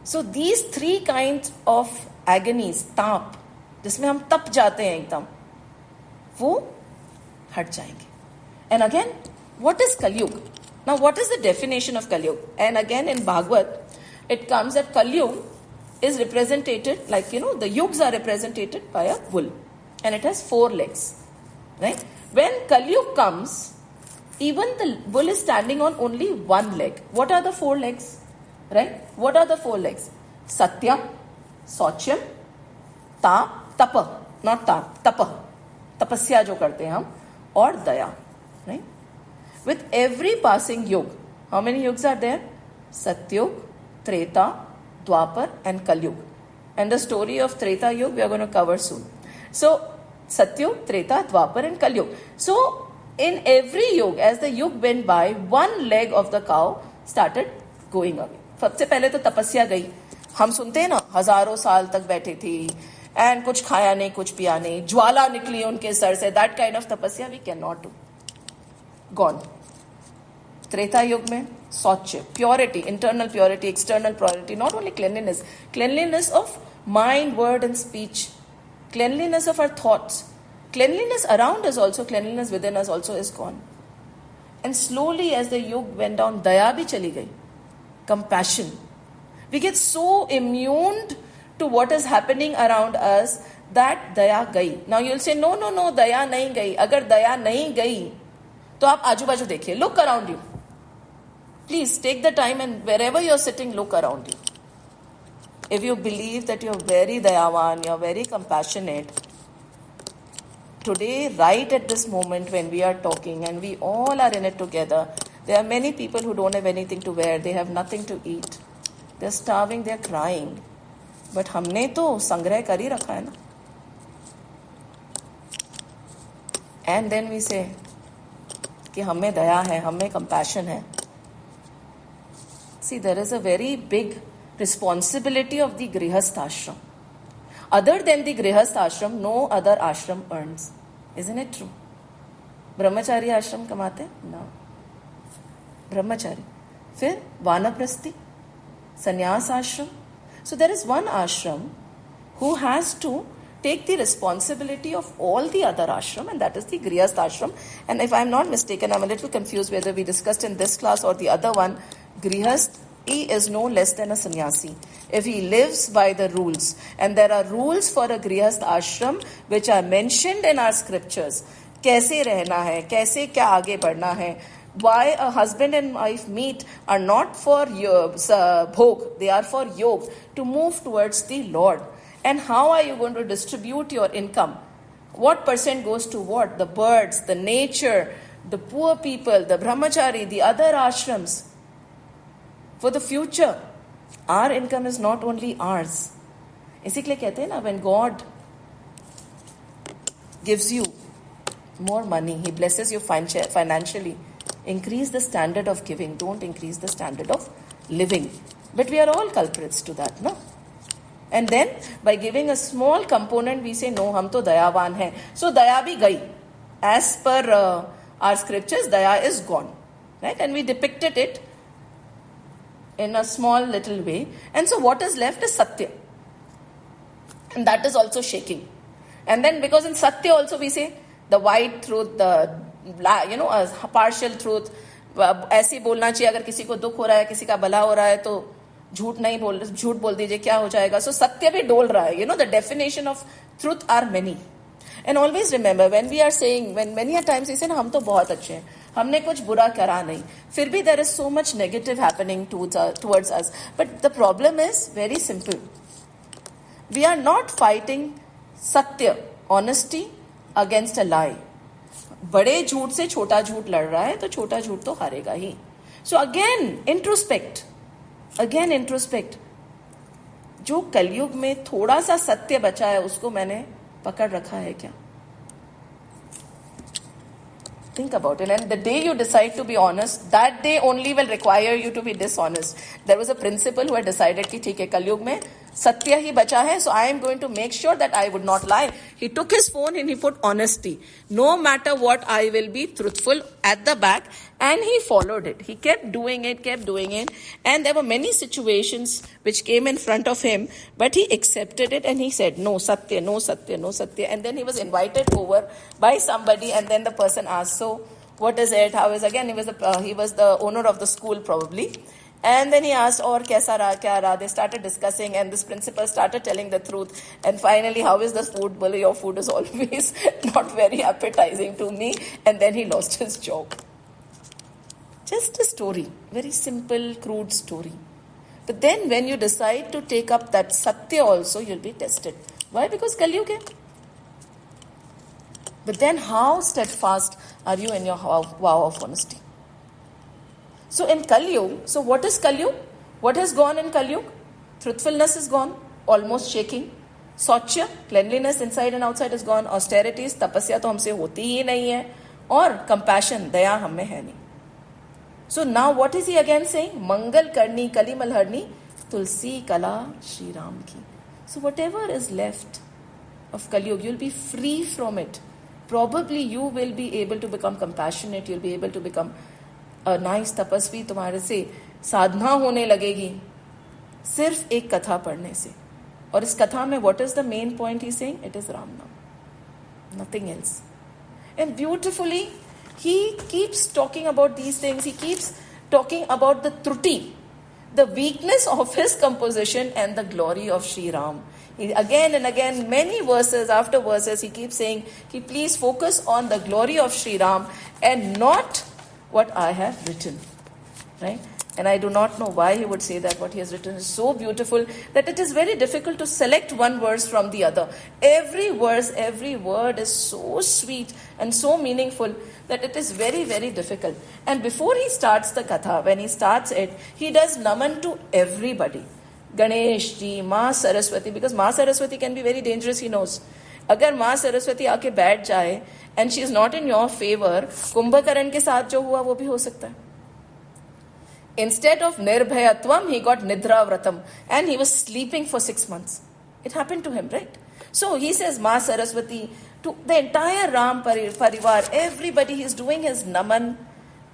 So these three kinds of agonies, ताप, जिसमें हम तप जाते हैं एकदम, वो हट जाएंगे. And again, what is Kalyug? Now, what is the definition of Kalyug? And again, in Bhagavad, it comes that Kalyug is represented, like, the yugs are represented by a bull. And it has 4 legs. Right? When Kalyug comes, even the bull is standing on only 1 leg. What are the 4 legs? Right? What are the 4 legs? Satyam, Sauchyam, Tapa, not Tapa, Tapasya jo karte hain hum, or Daya. Right? With every passing yug, how many yugs are there? Satyug, Treta, Dwapar and Kalyug. And the story of Treta Yug we are going to cover soon. So, Satyug, Treta, Dwapar and Kalyug. So, in every yug, as the yug went by, 1 leg of the cow started going away. सबसे पहले तो तपस्या गई. हम सुनते हैं ना, हजारों साल तक बैठे थी एंड कुछ खाया नहीं, कुछ पिया नहीं, ज्वाला निकली उनके सर से. That kind of tapasya we can not do. Gone. Treta Yug में शौच, purity, internal purity, external purity, not only cleanliness, cleanliness of mind, word and speech, cleanliness of our thoughts, cleanliness around us also, cleanliness within us also is gone. And slowly as the yug went down, daya bhi chali gayi, compassion. We get so immune to what is happening around us that daya gayi. Now you'll say, no, daya nahi gayi. Agar daya nahi gayi, to aap आजू बाजू देखिए, look around you. Please take the time and wherever you're sitting, look around you. If you believe that you're very dayavan, you're very compassionate, today, right at this moment when we are talking and we all are in it together, there are many people who don't have anything to wear, they have nothing to eat, they're starving, they're crying. But हमने तो संग्रह कर ही रखा है ना. And then we say कि हमें दया है, हमें compassion है. See, there is a very big responsibility of the Grihastha ashram. Other than the Grihastha ashram, no other ashram earns. Isn't it true? Brahmachari ashram kamate? No. Brahmachari. Fir Vanaprasthi, Sannyas ashram. So there is one ashram who has to take the responsibility of all the other ashram, and that is the Grihastha ashram. And if I am not mistaken, I am a little confused whether we discussed in this class or the other one, Grihastha is no less than a sannyasi if he lives by the rules. And there are rules for a Grihastha ashram which are mentioned in our scriptures. कैसे रहना है, कैसे क्या आगे बढ़ना है. Why a husband and wife meet are not for bhog, they are for yog, to move towards the Lord. And how are you going to distribute your income? What percent goes to what? The birds, the nature, the poor people, the brahmachari, the other ashrams. For the future, our income is not only ours. इसीलिए कहते हैं ना, when God gives you more money, He blesses you financially, increase the standard of giving, don't increase the standard of living. But we are all culprits to that, no? And then, by giving a small component, we say, no, hum to dayavan hai. So, daya bhi gayi. As per our scriptures, daya is gone. Right? And we depicted it in a small little way. And so what is left is Satya. And that is also shaking. And then because in Satya also we say the white truth, the partial truth. ऐसे बोलना चाहिए, अगर किसी को दुख हो रहा है, किसी का भला हो रहा है, तो झूठ बोल दीजिए, क्या हो जाएगा. So सत्य भी डोल रहा है. The definition of truth are many. And always remember, when we are saying, when many a times we say, हम तो बहुत अच्छे हैं, हमने कुछ बुरा करा नहीं, फिर भी there is so much negative happening towards us. But the problem is very simple. We are not fighting Satya, honesty, against a lie. बड़े झूठ से छोटा झूठ लड़ रहा है तो छोटा झूठ तो हारेगा ही. So again introspect. जो कलयुग में थोड़ा सा सत्य बचा है उसको मैंने पकड़ रखा है क्या? Think about it. And the day you decide to be honest, that day only will require you to be dishonest. There was a principal who had decided कि ठीक है कलयुग में सत्य ही बचा है, so I am going to make sure that I would not lie. He took his phone and he put honesty. No matter what, I will be truthful at the back, and he followed it. He kept doing it, and there were many situations which came in front of him, but he accepted it and he said, no satya, no satya, no satya. And then he was invited over by somebody, and then the person asked, so what is it? How is again? He was the owner of the school probably. And then he asked, or kaisa raha, kya raha? They started discussing, and this principal started telling the truth. And finally, how is the food? Well, your food is always not very appetizing to me. And then he lost his job. Just a story, very simple, crude story. But then when you decide to take up that satya also, you'll be tested. Why? Because Kali-yuga hai. But then how steadfast are you in your vow of honesty? So in Kali-yuga, so what is Kali-yuga? What has gone in Kali-yuga? Truthfulness is gone, almost shaking. Sauchya, cleanliness inside and outside is gone. Austerities, tapasya to humse hoti hi nahi hai. Or compassion, daya hum mein hai nahi. So now what is he again saying? Mangal karni, kali malharni, tulsi kala Shri Ram ki. So whatever is left of Kali-yuga, you'll be free from it. Probably you will be able to become compassionate, you'll be able to become a nice tapasvi. तुम्हारे से साधना होने लगेगी सिर्फ एक कथा पढ़ने से. और इस कथा में what is the main point he's saying? It is Ram Naam, nothing else. And beautifully he keeps talking about these things. He keeps talking about the truti, the weakness of his composition and the glory of Shri Ram. Again and again, many verses after verses, he keeps saying, please focus on the glory of Shri Ram and not what I have written. Right? And I do not know why he would say that. What he has written is so beautiful that it is very difficult to select one verse from the other. Every verse, every word is so sweet and so meaningful that it is very, very difficult. And before he starts the katha, when he starts it, he does naman to everybody. Ganesh ji, Ma Saraswati, because Ma Saraswati can be very dangerous, he knows. अगर माँ सरस्वती आके बैठ जाए and she is not in your favor, Kumbhakarna के साथ जो हुआ वो भी हो सकता है. Instead of nirbhayatvam, he got nidravratam, and he was sleeping for 6 months. It happened to him, right? So he says, Ma Saraswati, to the entire Ram Parivar, everybody, he is doing his naman,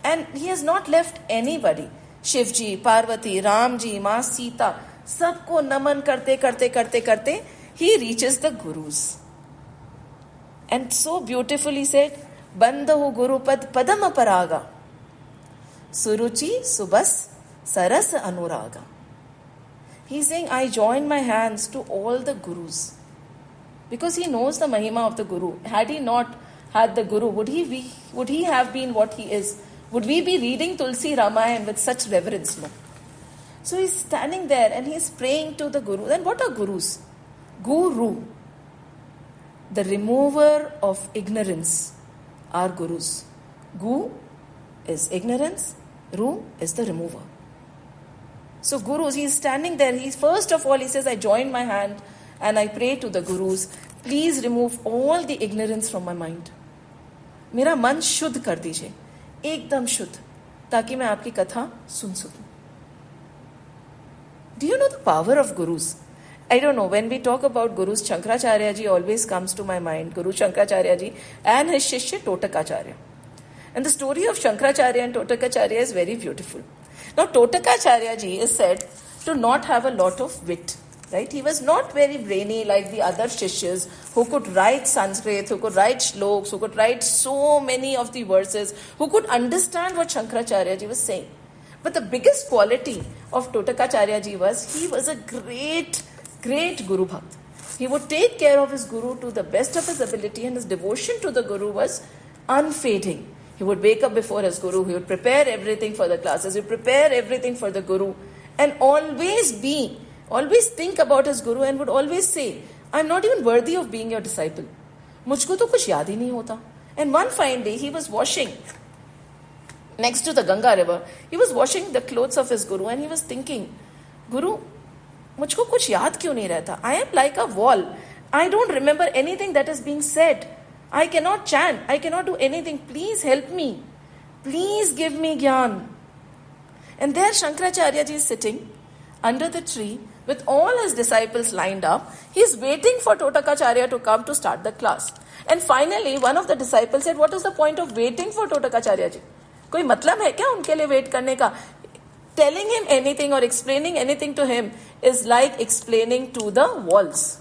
and he has not left anybody. Shivji, Parvati, Ramji, Ma Sita, सबको नमन करते करते करते करते he reaches the Gurus. And so beautifully said, Bandhahu Gurupad Padama Paraga, Suruchi Subas Saras Anuraga. He's saying, I join my hands to all the Gurus. Because he knows the Mahima of the Guru. Had he not had the Guru, would he have been what he is? Would we be reading Tulsi Ramayana with such reverence? No. So he's standing there and he's praying to the Guru. Then what are Gurus? Guru, the remover of ignorance, are Gurus. Gu is ignorance, Ru is the remover. So Gurus, he's standing there. First of all, he says, I join my hand and I pray to the Gurus. Please remove all the ignorance from my mind. मेरा मन शुद्ध कर दीजिए, एकदम शुद्ध, ताकि मैं आपकी कथा सुन सकूं. Do you know the power of Gurus? I don't know, when we talk about Gurus, Shankaracharya ji always comes to my mind. Guru Shankaracharya ji and his Shishya Totakacharya. And the story of Shankaracharya and Totakacharya is very beautiful. Now Totakacharya ji is said to not have a lot of wit. Right? He was not very brainy like the other Shishyas who could write Sanskrit, who could write shloks, who could write so many of the verses, who could understand what Shankaracharya ji was saying. But the biggest quality of Totakacharya ji was, he was a great Guru Bhakt. He would take care of his Guru to the best of his ability, and his devotion to the Guru was unfading. He would wake up before his Guru, he would prepare everything for the classes, he would prepare everything for the Guru, and always think about his Guru, and would always say, I'm not even worthy of being your disciple. मुझको तो कुछ याद ही नहीं होता. And one fine day, he was washing next to the Ganga river. He was washing the clothes of his Guru and he was thinking, Guru, मुझको कुछ याद क्यों नहीं रहता? I am like a wall. I don't remember anything that is being said. I cannot chant. I cannot do anything. Please help me. Please give me Gyan. And there Shankaracharya ji is sitting under the tree with all his disciples lined up. He is waiting for Totakacharya to come to start the class. And finally, one of the disciples said, what is the point of waiting for Totakacharya ji? कोई मतलब है क्या उनके लिए wait करने का? Telling him anything or explaining anything to him is like explaining to the walls.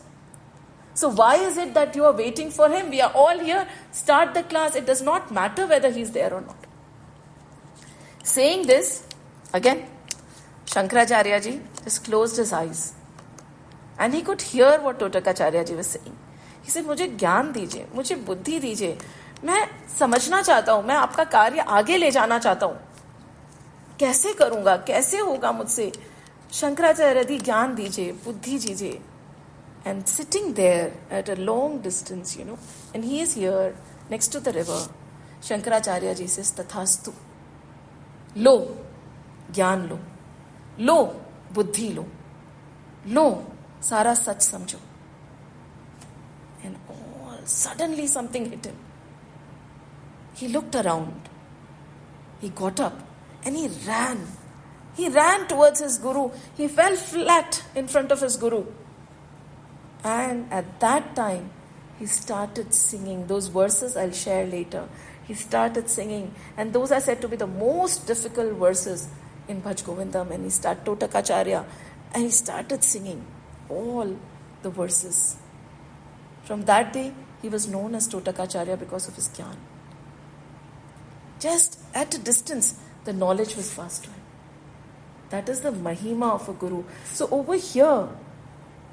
So why is it that you are waiting for him? We are all here. Start the class. It does not matter whether he is there or not. Saying this, again, Shankaracharya ji just closed his eyes. And he could hear what Totakacharya ji was saying. He said, मुझे ज्ञान दीजिए, मुझे बुद्धि दीजिए. मैं समझना चाहता हूँ, मैं आपका कार्य आगे ले जाना चाहता हूँ. कैसे करूँगा, कैसे होगा मुझसे? शंकराचार्य जी ज्ञान दीजिए, बुद्धि दीजिए. And sitting there at a long distance, and he is here next to the river, Shankaracharya ji says, Tathastu. Lo, ज्ञान लो. लो, बुद्धि लो. लो, सारा सच समझो. And all suddenly something hit him. He looked around. He got up and he ran. He ran towards his Guru. He fell flat in front of his Guru. And at that time, he started singing. Those verses I'll share later. He started singing. And those are said to be the most difficult verses in Bhaj Govindam. And he started Totakacharya. And he started singing all the verses. From that day, he was known as Totakacharya because of his jnana. Just at a distance, the knowledge was passed to him. That is the mahima of a guru. So over here,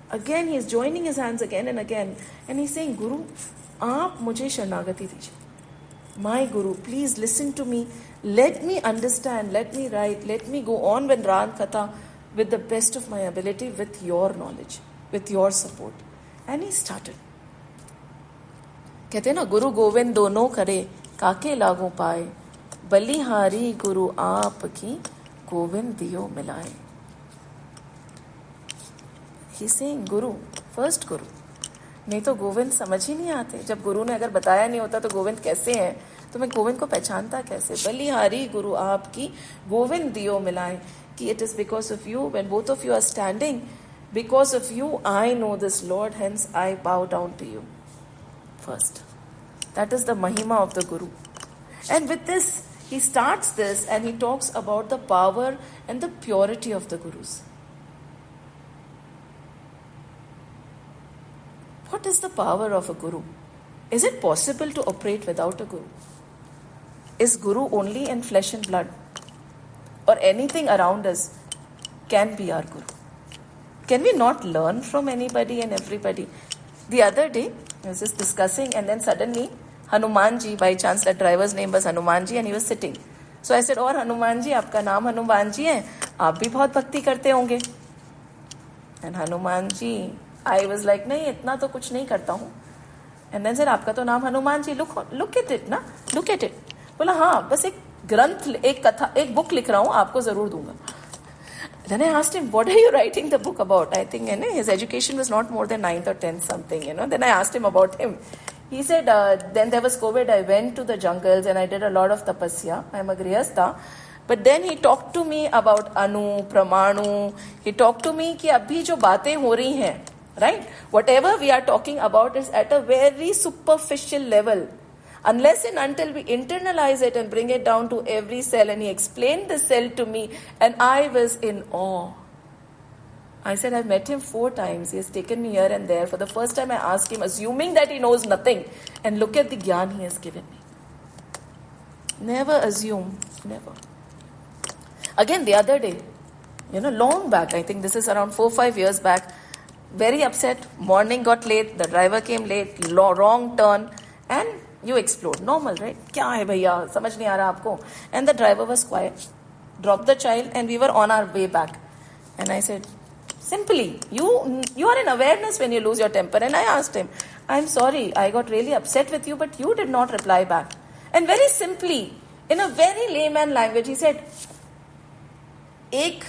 again he is joining his hands again and again. And he's saying, Guru, aap mujhe sharnagati dijiye. My Guru, please listen to me. Let me understand, let me write, let me go on with Ran Katha with the best of my ability, with your knowledge, with your support. And he started. कहते हैं ना, गुरु गोविंद दोनों करे काके लागू पाए, बलिहारी गुरु आप की गोविंद दियो मिलाए. He's saying Guru, first Guru. नहीं तो गोविंद समझ ही नहीं आते. जब गुरु ने अगर बताया नहीं होता तो गोविंद कैसे हैं, तो मैं गोविंद को पहचानता कैसे? बलिहारी गुरु आपकी गोविंद दियो मिलाए. कि it is because of you, when both of you are standing, because of you I know this Lord, hence I bow down to you first. That is the mahima of the Guru. And with this, he starts this and he talks about the power and the purity of the Gurus. What is the power of a Guru? Is it possible to operate without a Guru? Is Guru only in flesh and blood? Or anything around us can be our Guru? Can we not learn from anybody and everybody? The other day, I was just discussing and then suddenly Hanumanji, by chance that driver's name was Hanumanji and he was sitting. So I said, और Hanumanji, आपका नाम Hanumanji है, आप भी बहुत भक्ति करते होंगे. And Hanumanji, I was like, नहीं इतना तो कुछ नहीं करता हूँ. And then said, आपका तो नाम Hanumanji, look at it ना, look at it. बोला हाँ, बस एक ग्रंथ, एक कथा, एक बुक लिख रहा हूँ, आपको जरूर दूंगा. Then I asked him, what are you writing the book about? I think his education was not more than 9th or 10th something, Then I asked him about him. He said, then there was COVID, I went to the jungles and I did a lot of tapasya. I am a grihastha. But then he talked to me about Anu, Pramanu. He talked to me कि अभी जो बातें हो रही हैं, right? Whatever we are talking about is at a very superficial level. Unless and until we internalize it and bring it down to every cell. And he explained the cell to me and I was in awe. I said, I've met him 4 times. He has taken me here and there. For the first time I asked him, assuming that he knows nothing. And look at the gyan he has given me. Never assume. Never. Again, the other day, long back, I think this is around 4-5 years back, very upset, morning got late, the driver came late, wrong turn, and you explode. Normal, right? क्या है भैया, समझ नहीं आ रहा आपको? And the driver was quiet, dropped the child, and we were on our way back. And I said, simply, you are in awareness when you lose your temper. And I asked him, I'm sorry, I got really upset with you, but you did not reply back. And very simply, in a very layman language, he said, एक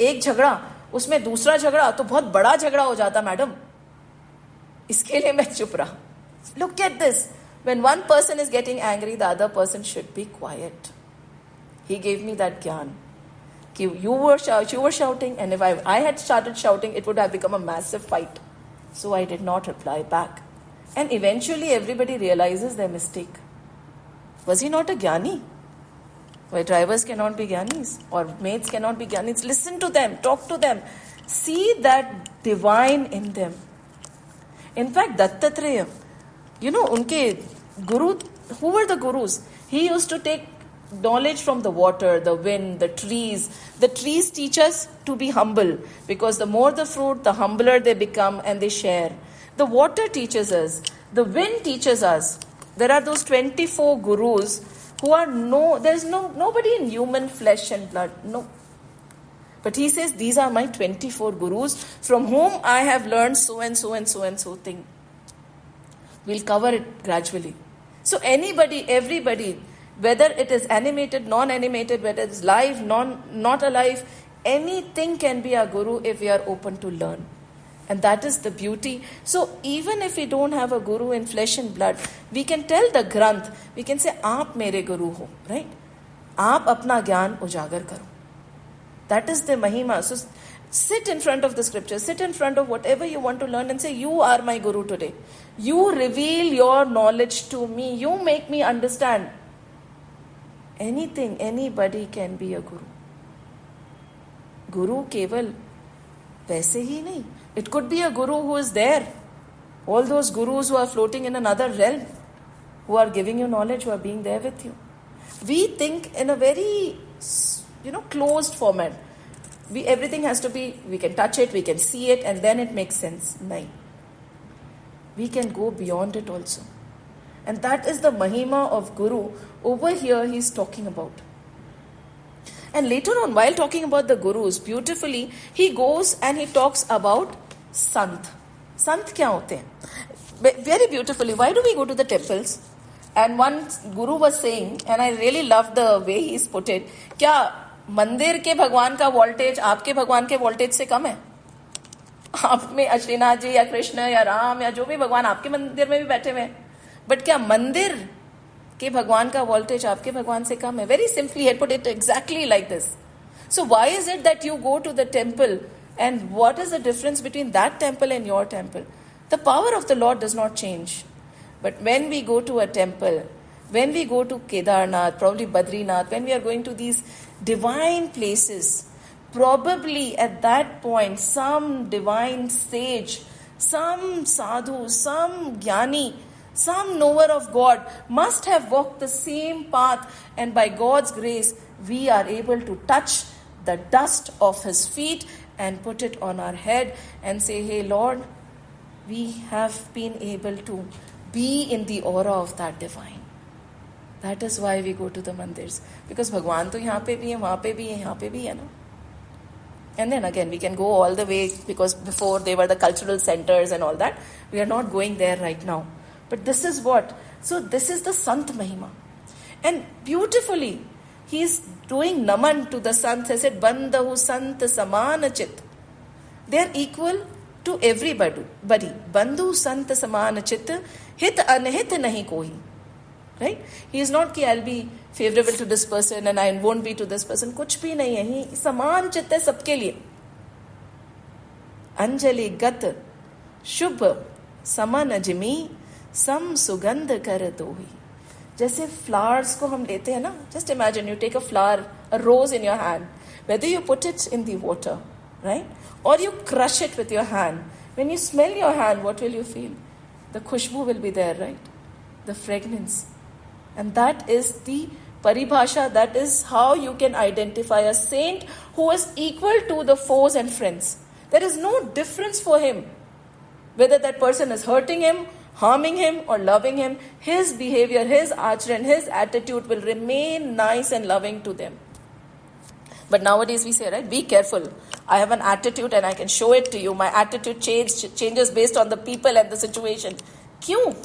झगड़ा, उसमें दूसरा झगड़ा तो बहुत बड़ा झगड़ा हो जाता मैडम, इसके लिए मैं चुप रहा. Look at this. When one person is getting angry, the other person should be quiet. He gave me that gyan. You were shouting, and if I had started shouting, it would have become a massive fight. So I did not reply back. And eventually everybody realizes their mistake. Was he not a jnani? Why drivers cannot be jnanis or maids cannot be jnanis? Listen to them, talk to them. See that divine in them. In fact, Dattatreya, unke guru, who were the gurus? He used to take knowledge from the water, the wind, the trees. The trees teach us to be humble because the more the fruit, the humbler they become and they share. The water teaches us. The wind teaches us. There are those 24 gurus who are there's nobody in human flesh and blood. No. But he says, these are my 24 gurus from whom I have learned so and so and so and so thing. We'll cover it gradually. So anybody, everybody, whether it is animated, non-animated, whether it's live, not alive, anything can be a guru if we are open to learn. And that is the beauty. So even if we don't have a guru in flesh and blood, we can tell the Granth, we can say, aap mere guru ho, right? Aap apna gyan ujagar karo. That is the mahima. So sit in front of the scripture, sit in front of whatever you want to learn and say, you are my guru today. You reveal your knowledge to me. You make me understand. Anything, anybody can be a guru. Guru keval वैसे ही नहीं. It could be a guru who is there. All those gurus who are floating in another realm, who are giving you knowledge, who are being there with you. We think in a very, closed format. Everything has to be, we can touch it, we can see it, and then it makes sense. No. We can go beyond it also. And that is the mahima of Guru. Over here he is talking about. And later on, while talking about the Gurus, beautifully, he goes and he talks about Sant. Sant kya hote hain? Very beautifully. Why do we go to the temples? And one Guru was saying, and I really love the way he's put it, क्या मंदिर के भगवान का voltage आपके भगवान के voltage से कम है? आप में श्रीनाथ जी या कृष्ण या राम या जो भी भगवान आपके मंदिर में भी बैठे हुए हैं, बट क्या मंदिर के भगवान का वोल्टेज आपके भगवान से कम है? Very simply, he put it exactly like this. So why is it that you go to the temple, and what is the difference between that temple and your temple? The power of the Lord does not change. But when we go to a temple, when we go to Kedarnath, probably Badrinath, when we are going to these divine places, probably at that point some divine sage, some sadhu, some jnani, some knower of God must have walked the same path, and by God's grace we are able to touch the dust of his feet and put it on our head and say, hey Lord, we have been able to be in the aura of that divine. That is why we go to the mandirs. Because Bhagwan to yahan pe bhi hai, wahan pe bhi hai, yahan pe bhi hai na. And then again, we can go all the way, because before they were the cultural centers and all that. We are not going there right now. But this is what? So this is the Sant Mahima. And beautifully, he is doing naman to the Sant. He said, Bandahu Sant Samana Chit. They are equal to everybody. Bandhu Sant Samana Chit. Hit anhit nahi koi. Right? He is not कि I'll be favorable to this person and I won't be to this person. कुछ भी नहीं है. He समान चित्त है सबके लिए. अंजलि गत शुभ समन अजमी सम सुगंध कर दोही. जैसे flowers को हम लेते हैं ना. Just imagine you take a flower, a rose in your hand. Whether you put it in the water, right? Or you crush it with your hand. When you smell your hand, what will you feel? The khushbu will be there, right? The fragrance. And that is the paribhasha, that is how you can identify a saint who is equal to the foes and friends. There is no difference for him. Whether that person is hurting him, harming him or loving him, his behavior, his acharan, his attitude will remain nice and loving to them. But nowadays we say, right, be careful. I have an attitude and I can show it to you. My attitude changes based on the people and the situation. Kyun?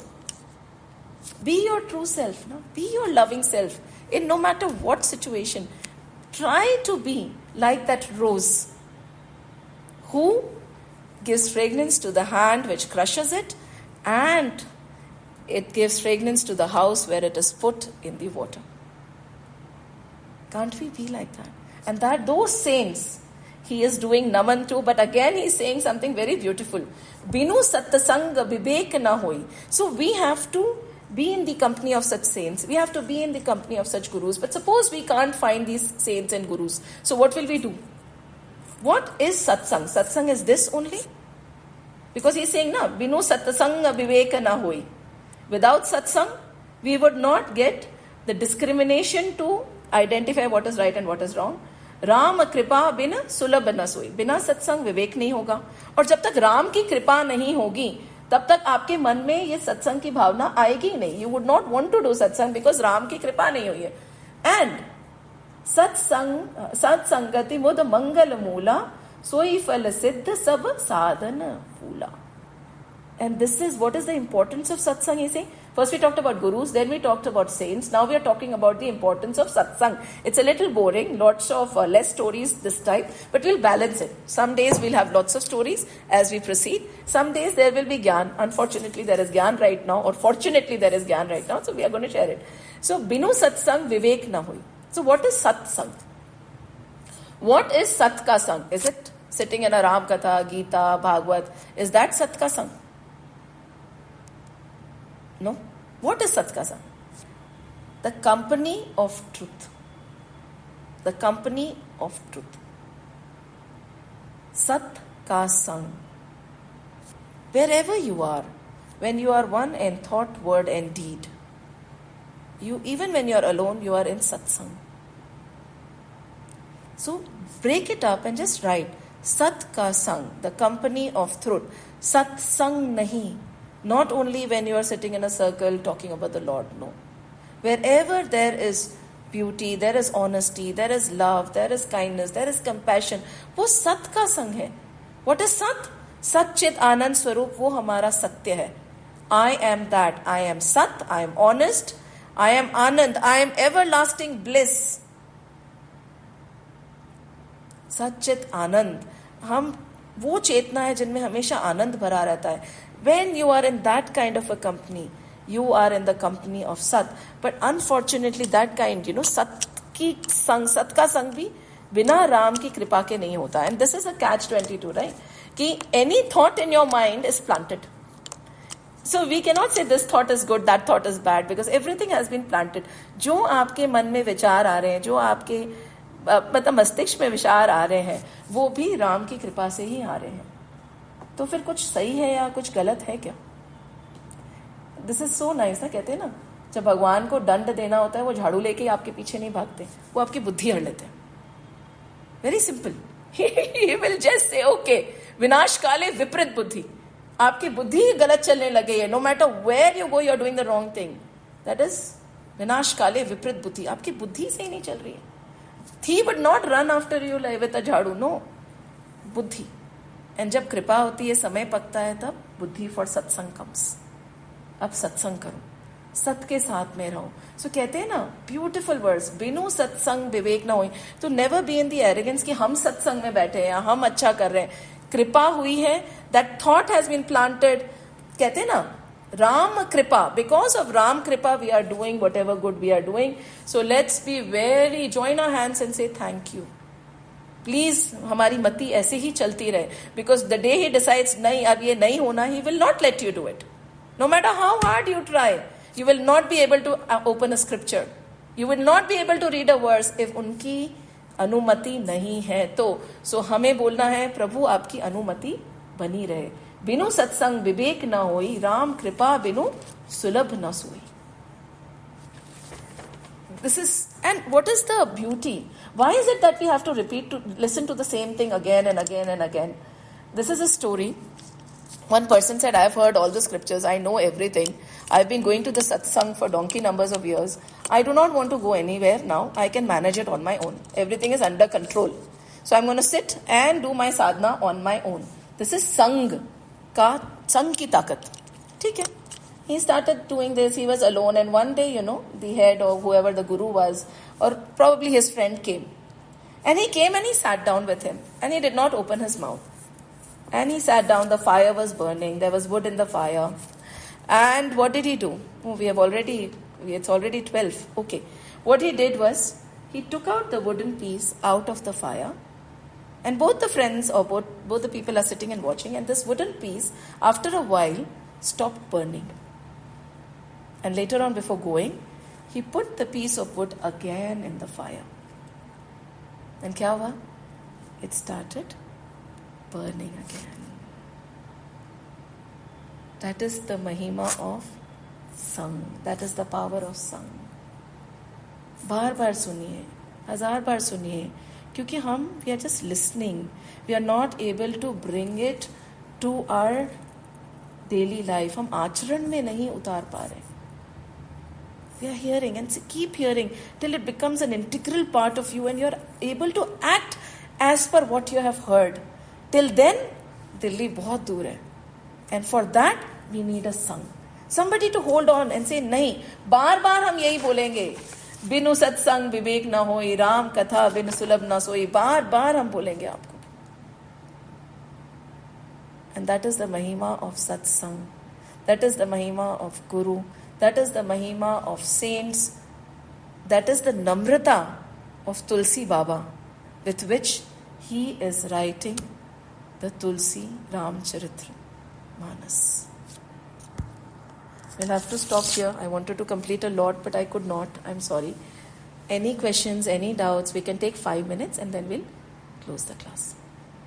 Be your true self. No? Be your loving self. In no matter what situation. Try to be like that rose who gives fragrance to the hand which crushes it, and it gives fragrance to the house where it is put in the water. Can't we be like that? And that those saints, he is doing naman to, but again he is saying something very beautiful. Binu sattasanga vivek na hoi. So we have to be in the company of such saints. We have to be in the company of such gurus. But suppose we can't find these saints and gurus. So what will we do? What is satsang? Satsang is this only? Because he is saying, na, binu sattasanga vivek na hoi. Without satsang, we would not get the discrimination to identify what is right and what is wrong. Ram कृपा बिना सुलभ न सोई. बिना सत्संग विवेक नहीं होगा. और जब तक राम की कृपा नहीं होगी, तब तक आपके मन में ये सत्संग की भावना आएगी ही नहीं. You would not want to do satsang because Ram की कृपा नहीं हुई है. एंड सत्संगति मुद मंगल मूला, सोई फल सिद्ध सब साधन फूला. And this is what is the importance of satsang, you see. First we talked about gurus, then we talked about saints. Now we are talking about the importance of satsang. It's a little boring, lots of less stories this time, but we'll balance it. Some days we'll have lots of stories as we proceed. Some days there will be gyan. Unfortunately there is gyan right now, or fortunately there is gyan right now, so we are going to share it. So, binu satsang vivek na hui. So what is satsang? What is sat ka sang? Is it sitting in a Ram Katha, Gita, Bhagavad? Is that sat ka sang? No. What is Sat ka Sang? The company of truth. The company of truth. Sat ka Sang. Wherever you are, when you are one in thought, word and deed, even when you are alone, you are in satsang. So break it up and just write Sat ka Sang, the company of truth. Satsang nahi. Not only when you are sitting in a circle talking about the Lord, no. Wherever there is beauty, there is honesty, there is love, there is kindness, there is compassion, वो सत का संग है. What is सत? सच्चित आनंद स्वरूप, वो हमारा सत्य है. I am that. I am सत. I am honest. I am Anand. I am everlasting bliss. सच्चित आनंद. हम वो चेतना है जिनमें हमेशा आनंद भरा रहता है. When you are in that kind of a company, you are in the company of Sat. But unfortunately, that kind, Sat ki sang, Sat ka sang bhi बिना राम की कृपा के नहीं होता. And this is a catch-22, right? कि any thought in your mind is planted. So we cannot say this thought is good, that thought is bad, because everything has been planted. जो आपके मन में विचार आ रहे हैं, जो आपके मतलब मस्तिष्क में विचार आ रहे हैं, वो भी राम की कृपा से ही आ रहे हैं. तो फिर कुछ सही है या कुछ गलत है क्या? दिस इज सो नाइस ना. कहते हैं ना, जब भगवान को दंड देना होता है, वो झाड़ू लेके आपके पीछे नहीं भागते, वो आपकी बुद्धि हड़ लेते हैं. Very simple. He will just say okay, विनाश काले विपरीत बुद्धि. आपकी बुद्धि गलत चलने लगे है, no matter where you go, you are doing the wrong thing. That is विनाश काले विपरीत बुद्धि. आपकी बुद्धि सही नहीं चल रही है. He would not run after you with a झाड़ू, नो. बुद्धि. एंड जब कृपा होती है, समय पकता है, तब बुद्धि फॉर सत्संग कम्स. अब सत्संग करो, सत के साथ में रहो. सो कहते हैं ना, ब्यूटिफुल वर्ड्स, बिनु सत्संग विवेक ना होई. तो never be in the arrogance कि हम सत्संग में बैठे हैं, हम अच्छा कर रहे हैं. कृपा हुई है, that thought has been planted. कहते हैं ना, राम कृपा, बिकॉज ऑफ राम कृपा we are doing whatever good we are doing. So let's be very join our hands and say thank you. Please हमारी मति ऐसे ही चलती रहे, because the day he decides नहीं अब ये नहीं होना, he will not let you do it. No matter how hard you try, you will not be able to open a scripture, you will not be able to read a verse if उनकी अनुमति नहीं है. तो सो हमें बोलना है, प्रभु आपकी अनुमति बनी रहे. बिनु सत्संग विवेक न होई, राम कृपा बिनु सुलभ न सोई. This is, and what is the beauty? Why is it that we have to listen to the same thing again and again and again? This is a story. One person said, I have heard all the scriptures, I know everything. I've been going to the satsang for donkey numbers of years. I do not want to go anywhere now. I can manage it on my own. Everything is under control. So I'm going to sit and do my sadhana on my own. This is Sang ki takat. ठीक है? He started doing this. He was alone, and one day, the head or whoever the guru was, or probably his friend came. And he came and he sat down with him. And he did not open his mouth. And he sat down. The fire was burning. There was wood in the fire. And what did he do? Oh, it's already 12. Okay. What he did was, he took out the wooden piece out of the fire. And both the friends, or both the people are sitting and watching. And this wooden piece, after a while, stopped burning. And later on, before going, he put the piece of wood again in the fire. And kya hua? It started burning again. That is the mahima of Sang. That is the power of Sang. बार-बार सुनिए, हजार बार सुनिए, क्योंकि we are just listening. We are not able to bring it to our daily life. हम आचरण में नहीं उतार पा रहे. We are hearing and keep hearing till it becomes an integral part of you and you are able to act as per what you have heard. Till then, Delhi बहुत दूर है. And for that, we need a Sang. Somebody to hold on and say, नहीं, बार-बार हम यही बोलेंगे. बिनु सत्संग विवेक न होई, राम कथा बिनु सुलभ न सोई. बार-बार हम बोलेंगे आपको. And that is the mahima of satsang. That is the mahima of Guru. That is the mahima of saints. That is the namrata of Tulsi Baba, with which he is writing the Tulsi Ramcharitra Manas. We'll have to stop here. I wanted to complete a lot, but I could not. I'm sorry. Any questions, any doubts, we can take 5 minutes and then we'll close the class.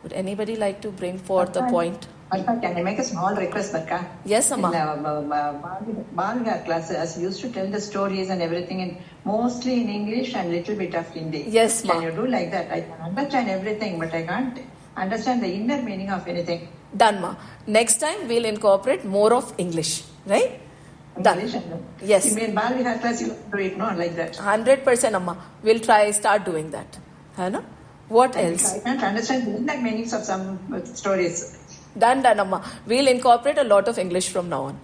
Would anybody like to bring forth the point? Barka, can I make a small request, Barka? Yes, Amma. In Balga classes, I used to tell the stories and everything mostly in English and little bit of Hindi. Yes, Ma. Can you do like that? I can understand everything, but I can't understand the inner meaning of anything. Done, Ma. Next time we'll incorporate more of English, right? Done. English Yes. You mean Balga class, you do it, no? Like that. 100%, Amma. We'll start doing that. Hai na? What else? I can't understand the inner meanings of some stories. Done, Amma. We'll incorporate a lot of English from now on.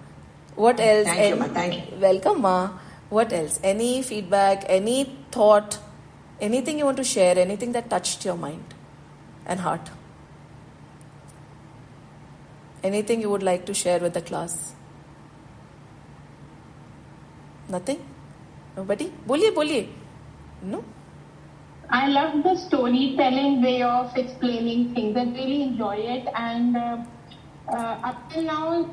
What else? Thank you, Ma. Thank you. Welcome, Ma. What else? Any feedback, any thought, anything you want to share, anything that touched your mind and heart? Anything you would like to share with the class? Nothing? Nobody? Boliye. No? I love the storytelling way of explaining things. I really enjoy it. And up till now,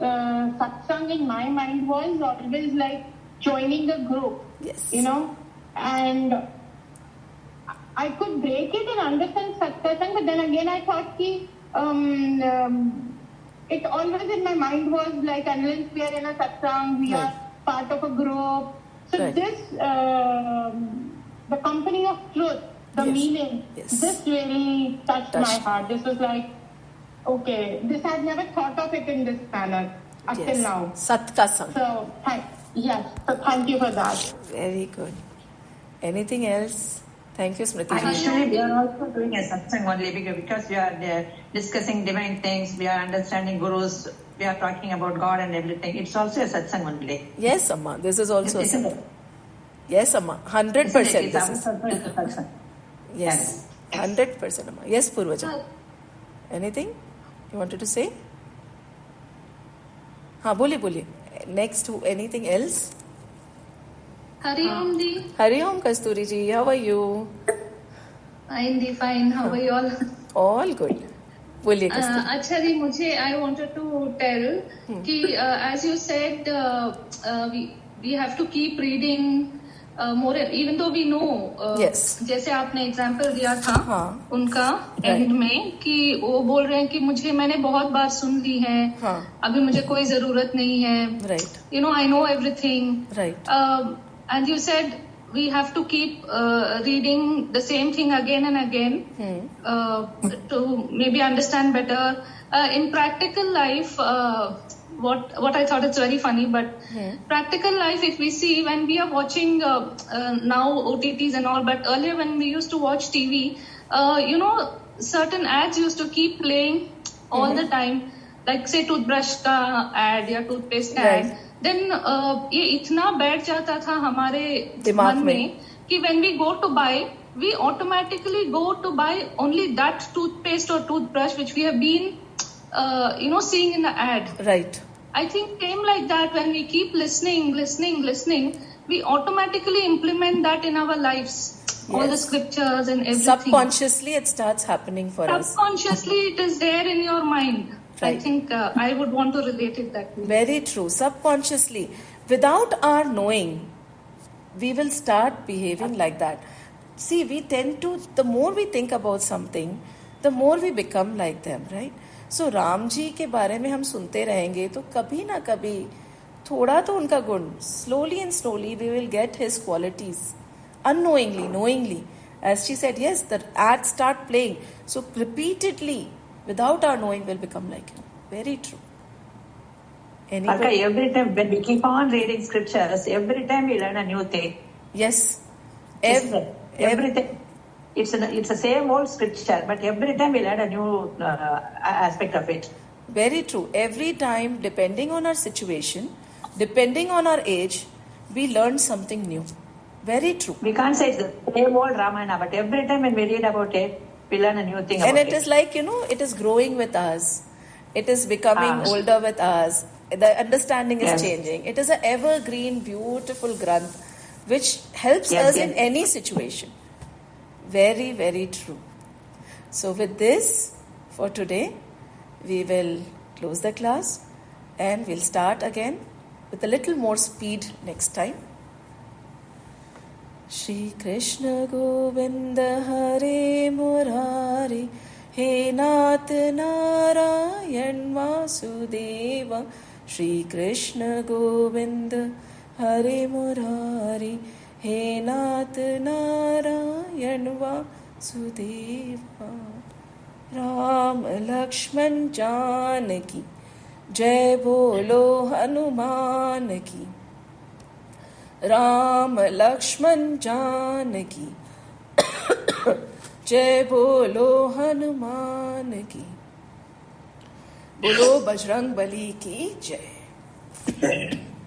satsang in my mind was always like joining a group. Yes. And I could break it and understand satsang, but then again I thought it always in my mind was like, unless we are in a satsang, we are part of a group. So this, the company of truth, the meaning, this really touched my heart. This was like, okay, this I'd never thought of it in this manner up till now. Sat ka sang. So, thank you for that. Very good. Anything else? Thank you, Smriti. Actually, we are also doing a satsang only because we are discussing divine things, we are understanding gurus, we are talking about God and everything. It's also a satsang only. Yes, Amma. This is also a satsang. Yes, Amma. 100%. This is a satsang. Yes, 100%, Amma. Yes, Purvaja. Anything you wanted to say? हाँ बोलिए. Next, anything else? Hari Om Di. Hari Om Kasturi ji, how are you? Fine. How are you all? All good. बोलिए कस्तूरी. अच्छा जी, मुझे I wanted to tell कि as you said, we have to keep reading more, even though we know. जैसे आपने example दिया था उनका and में कि वो बोल रहे हैं कि मैंने बहुत बार सुन ली है, अभी मुझे कोई जरूरत नहीं है. Right. I know everything. Right. And you said we have to keep reading the same thing again and again to maybe understand better. In practical life, what I thought is very funny, but practical life, if we see when we are watching now OTTs and all, but earlier when we used to watch TV, certain ads used to keep playing all the time, like say toothbrush का ad या toothpaste का ad. Then ये इतना बैठ जाता था हमारे दिमाग मन में कि when we go to buy, we automatically go to buy only that toothpaste or toothbrush which we have been seeing in the ad. Right. I think same like that, when we keep listening, we automatically implement that in our lives. All the scriptures and everything. Subconsciously it starts happening for us. Subconsciously it is there in your mind. Right. I think I would want to relate it that way. Very true. Subconsciously, without our knowing, we will start behaving like that. See, we tend to, the more we think about something, the more we become like them, right? So Ram ji के बारे में हम सुनते रहेंगे तो कभी ना कभी थोड़ा तो उनका गुण, slowly and slowly we will get his qualities, unknowingly, knowingly. As she said, yes, the ads start playing. So repeatedly, without our knowing, we'll become like him. Very true. Okay, every time when we keep on reading scriptures, every time we learn a new thing. Yes. Everything. It's the same old scripture, but every time we learn a new aspect of it. Very true. Every time, depending on our situation, depending on our age, we learn something new. Very true. We can't say it's the same old Ramayana, but every time when we read about it, we learn a new thing about it. And it is like, it is growing with us. It is becoming older with us. The understanding is changing. It is an evergreen, beautiful Granth, which helps us in any situation. Very, very true. So with this, for today, we will close the class and we'll start again with a little more speed next time. Shri Krishna Govinda Hare Murari He Nath Narayan Vasudeva Shri Krishna Govinda Hare Murari He Nath Narayan Vasudeva Ram Lakshman Janaki Jai Bolo Hanuman Ki Ram Lakshman Janaki Jai Bolo Hanuman Ki Bolo Bajrang Bali Ki Jai.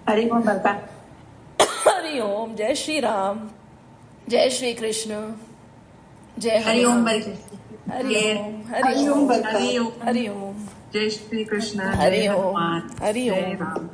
Hari Om Barka. Hari Om. Jai Shri Ram. Jai Shri Krishna. Jai Hari Om Hanuman. Barka. Hari Om. Hari Om Barka. Hari Om. Jai Shri Krishna. Hari Jai Om. Hanuman. Hari Jai Om. Ram.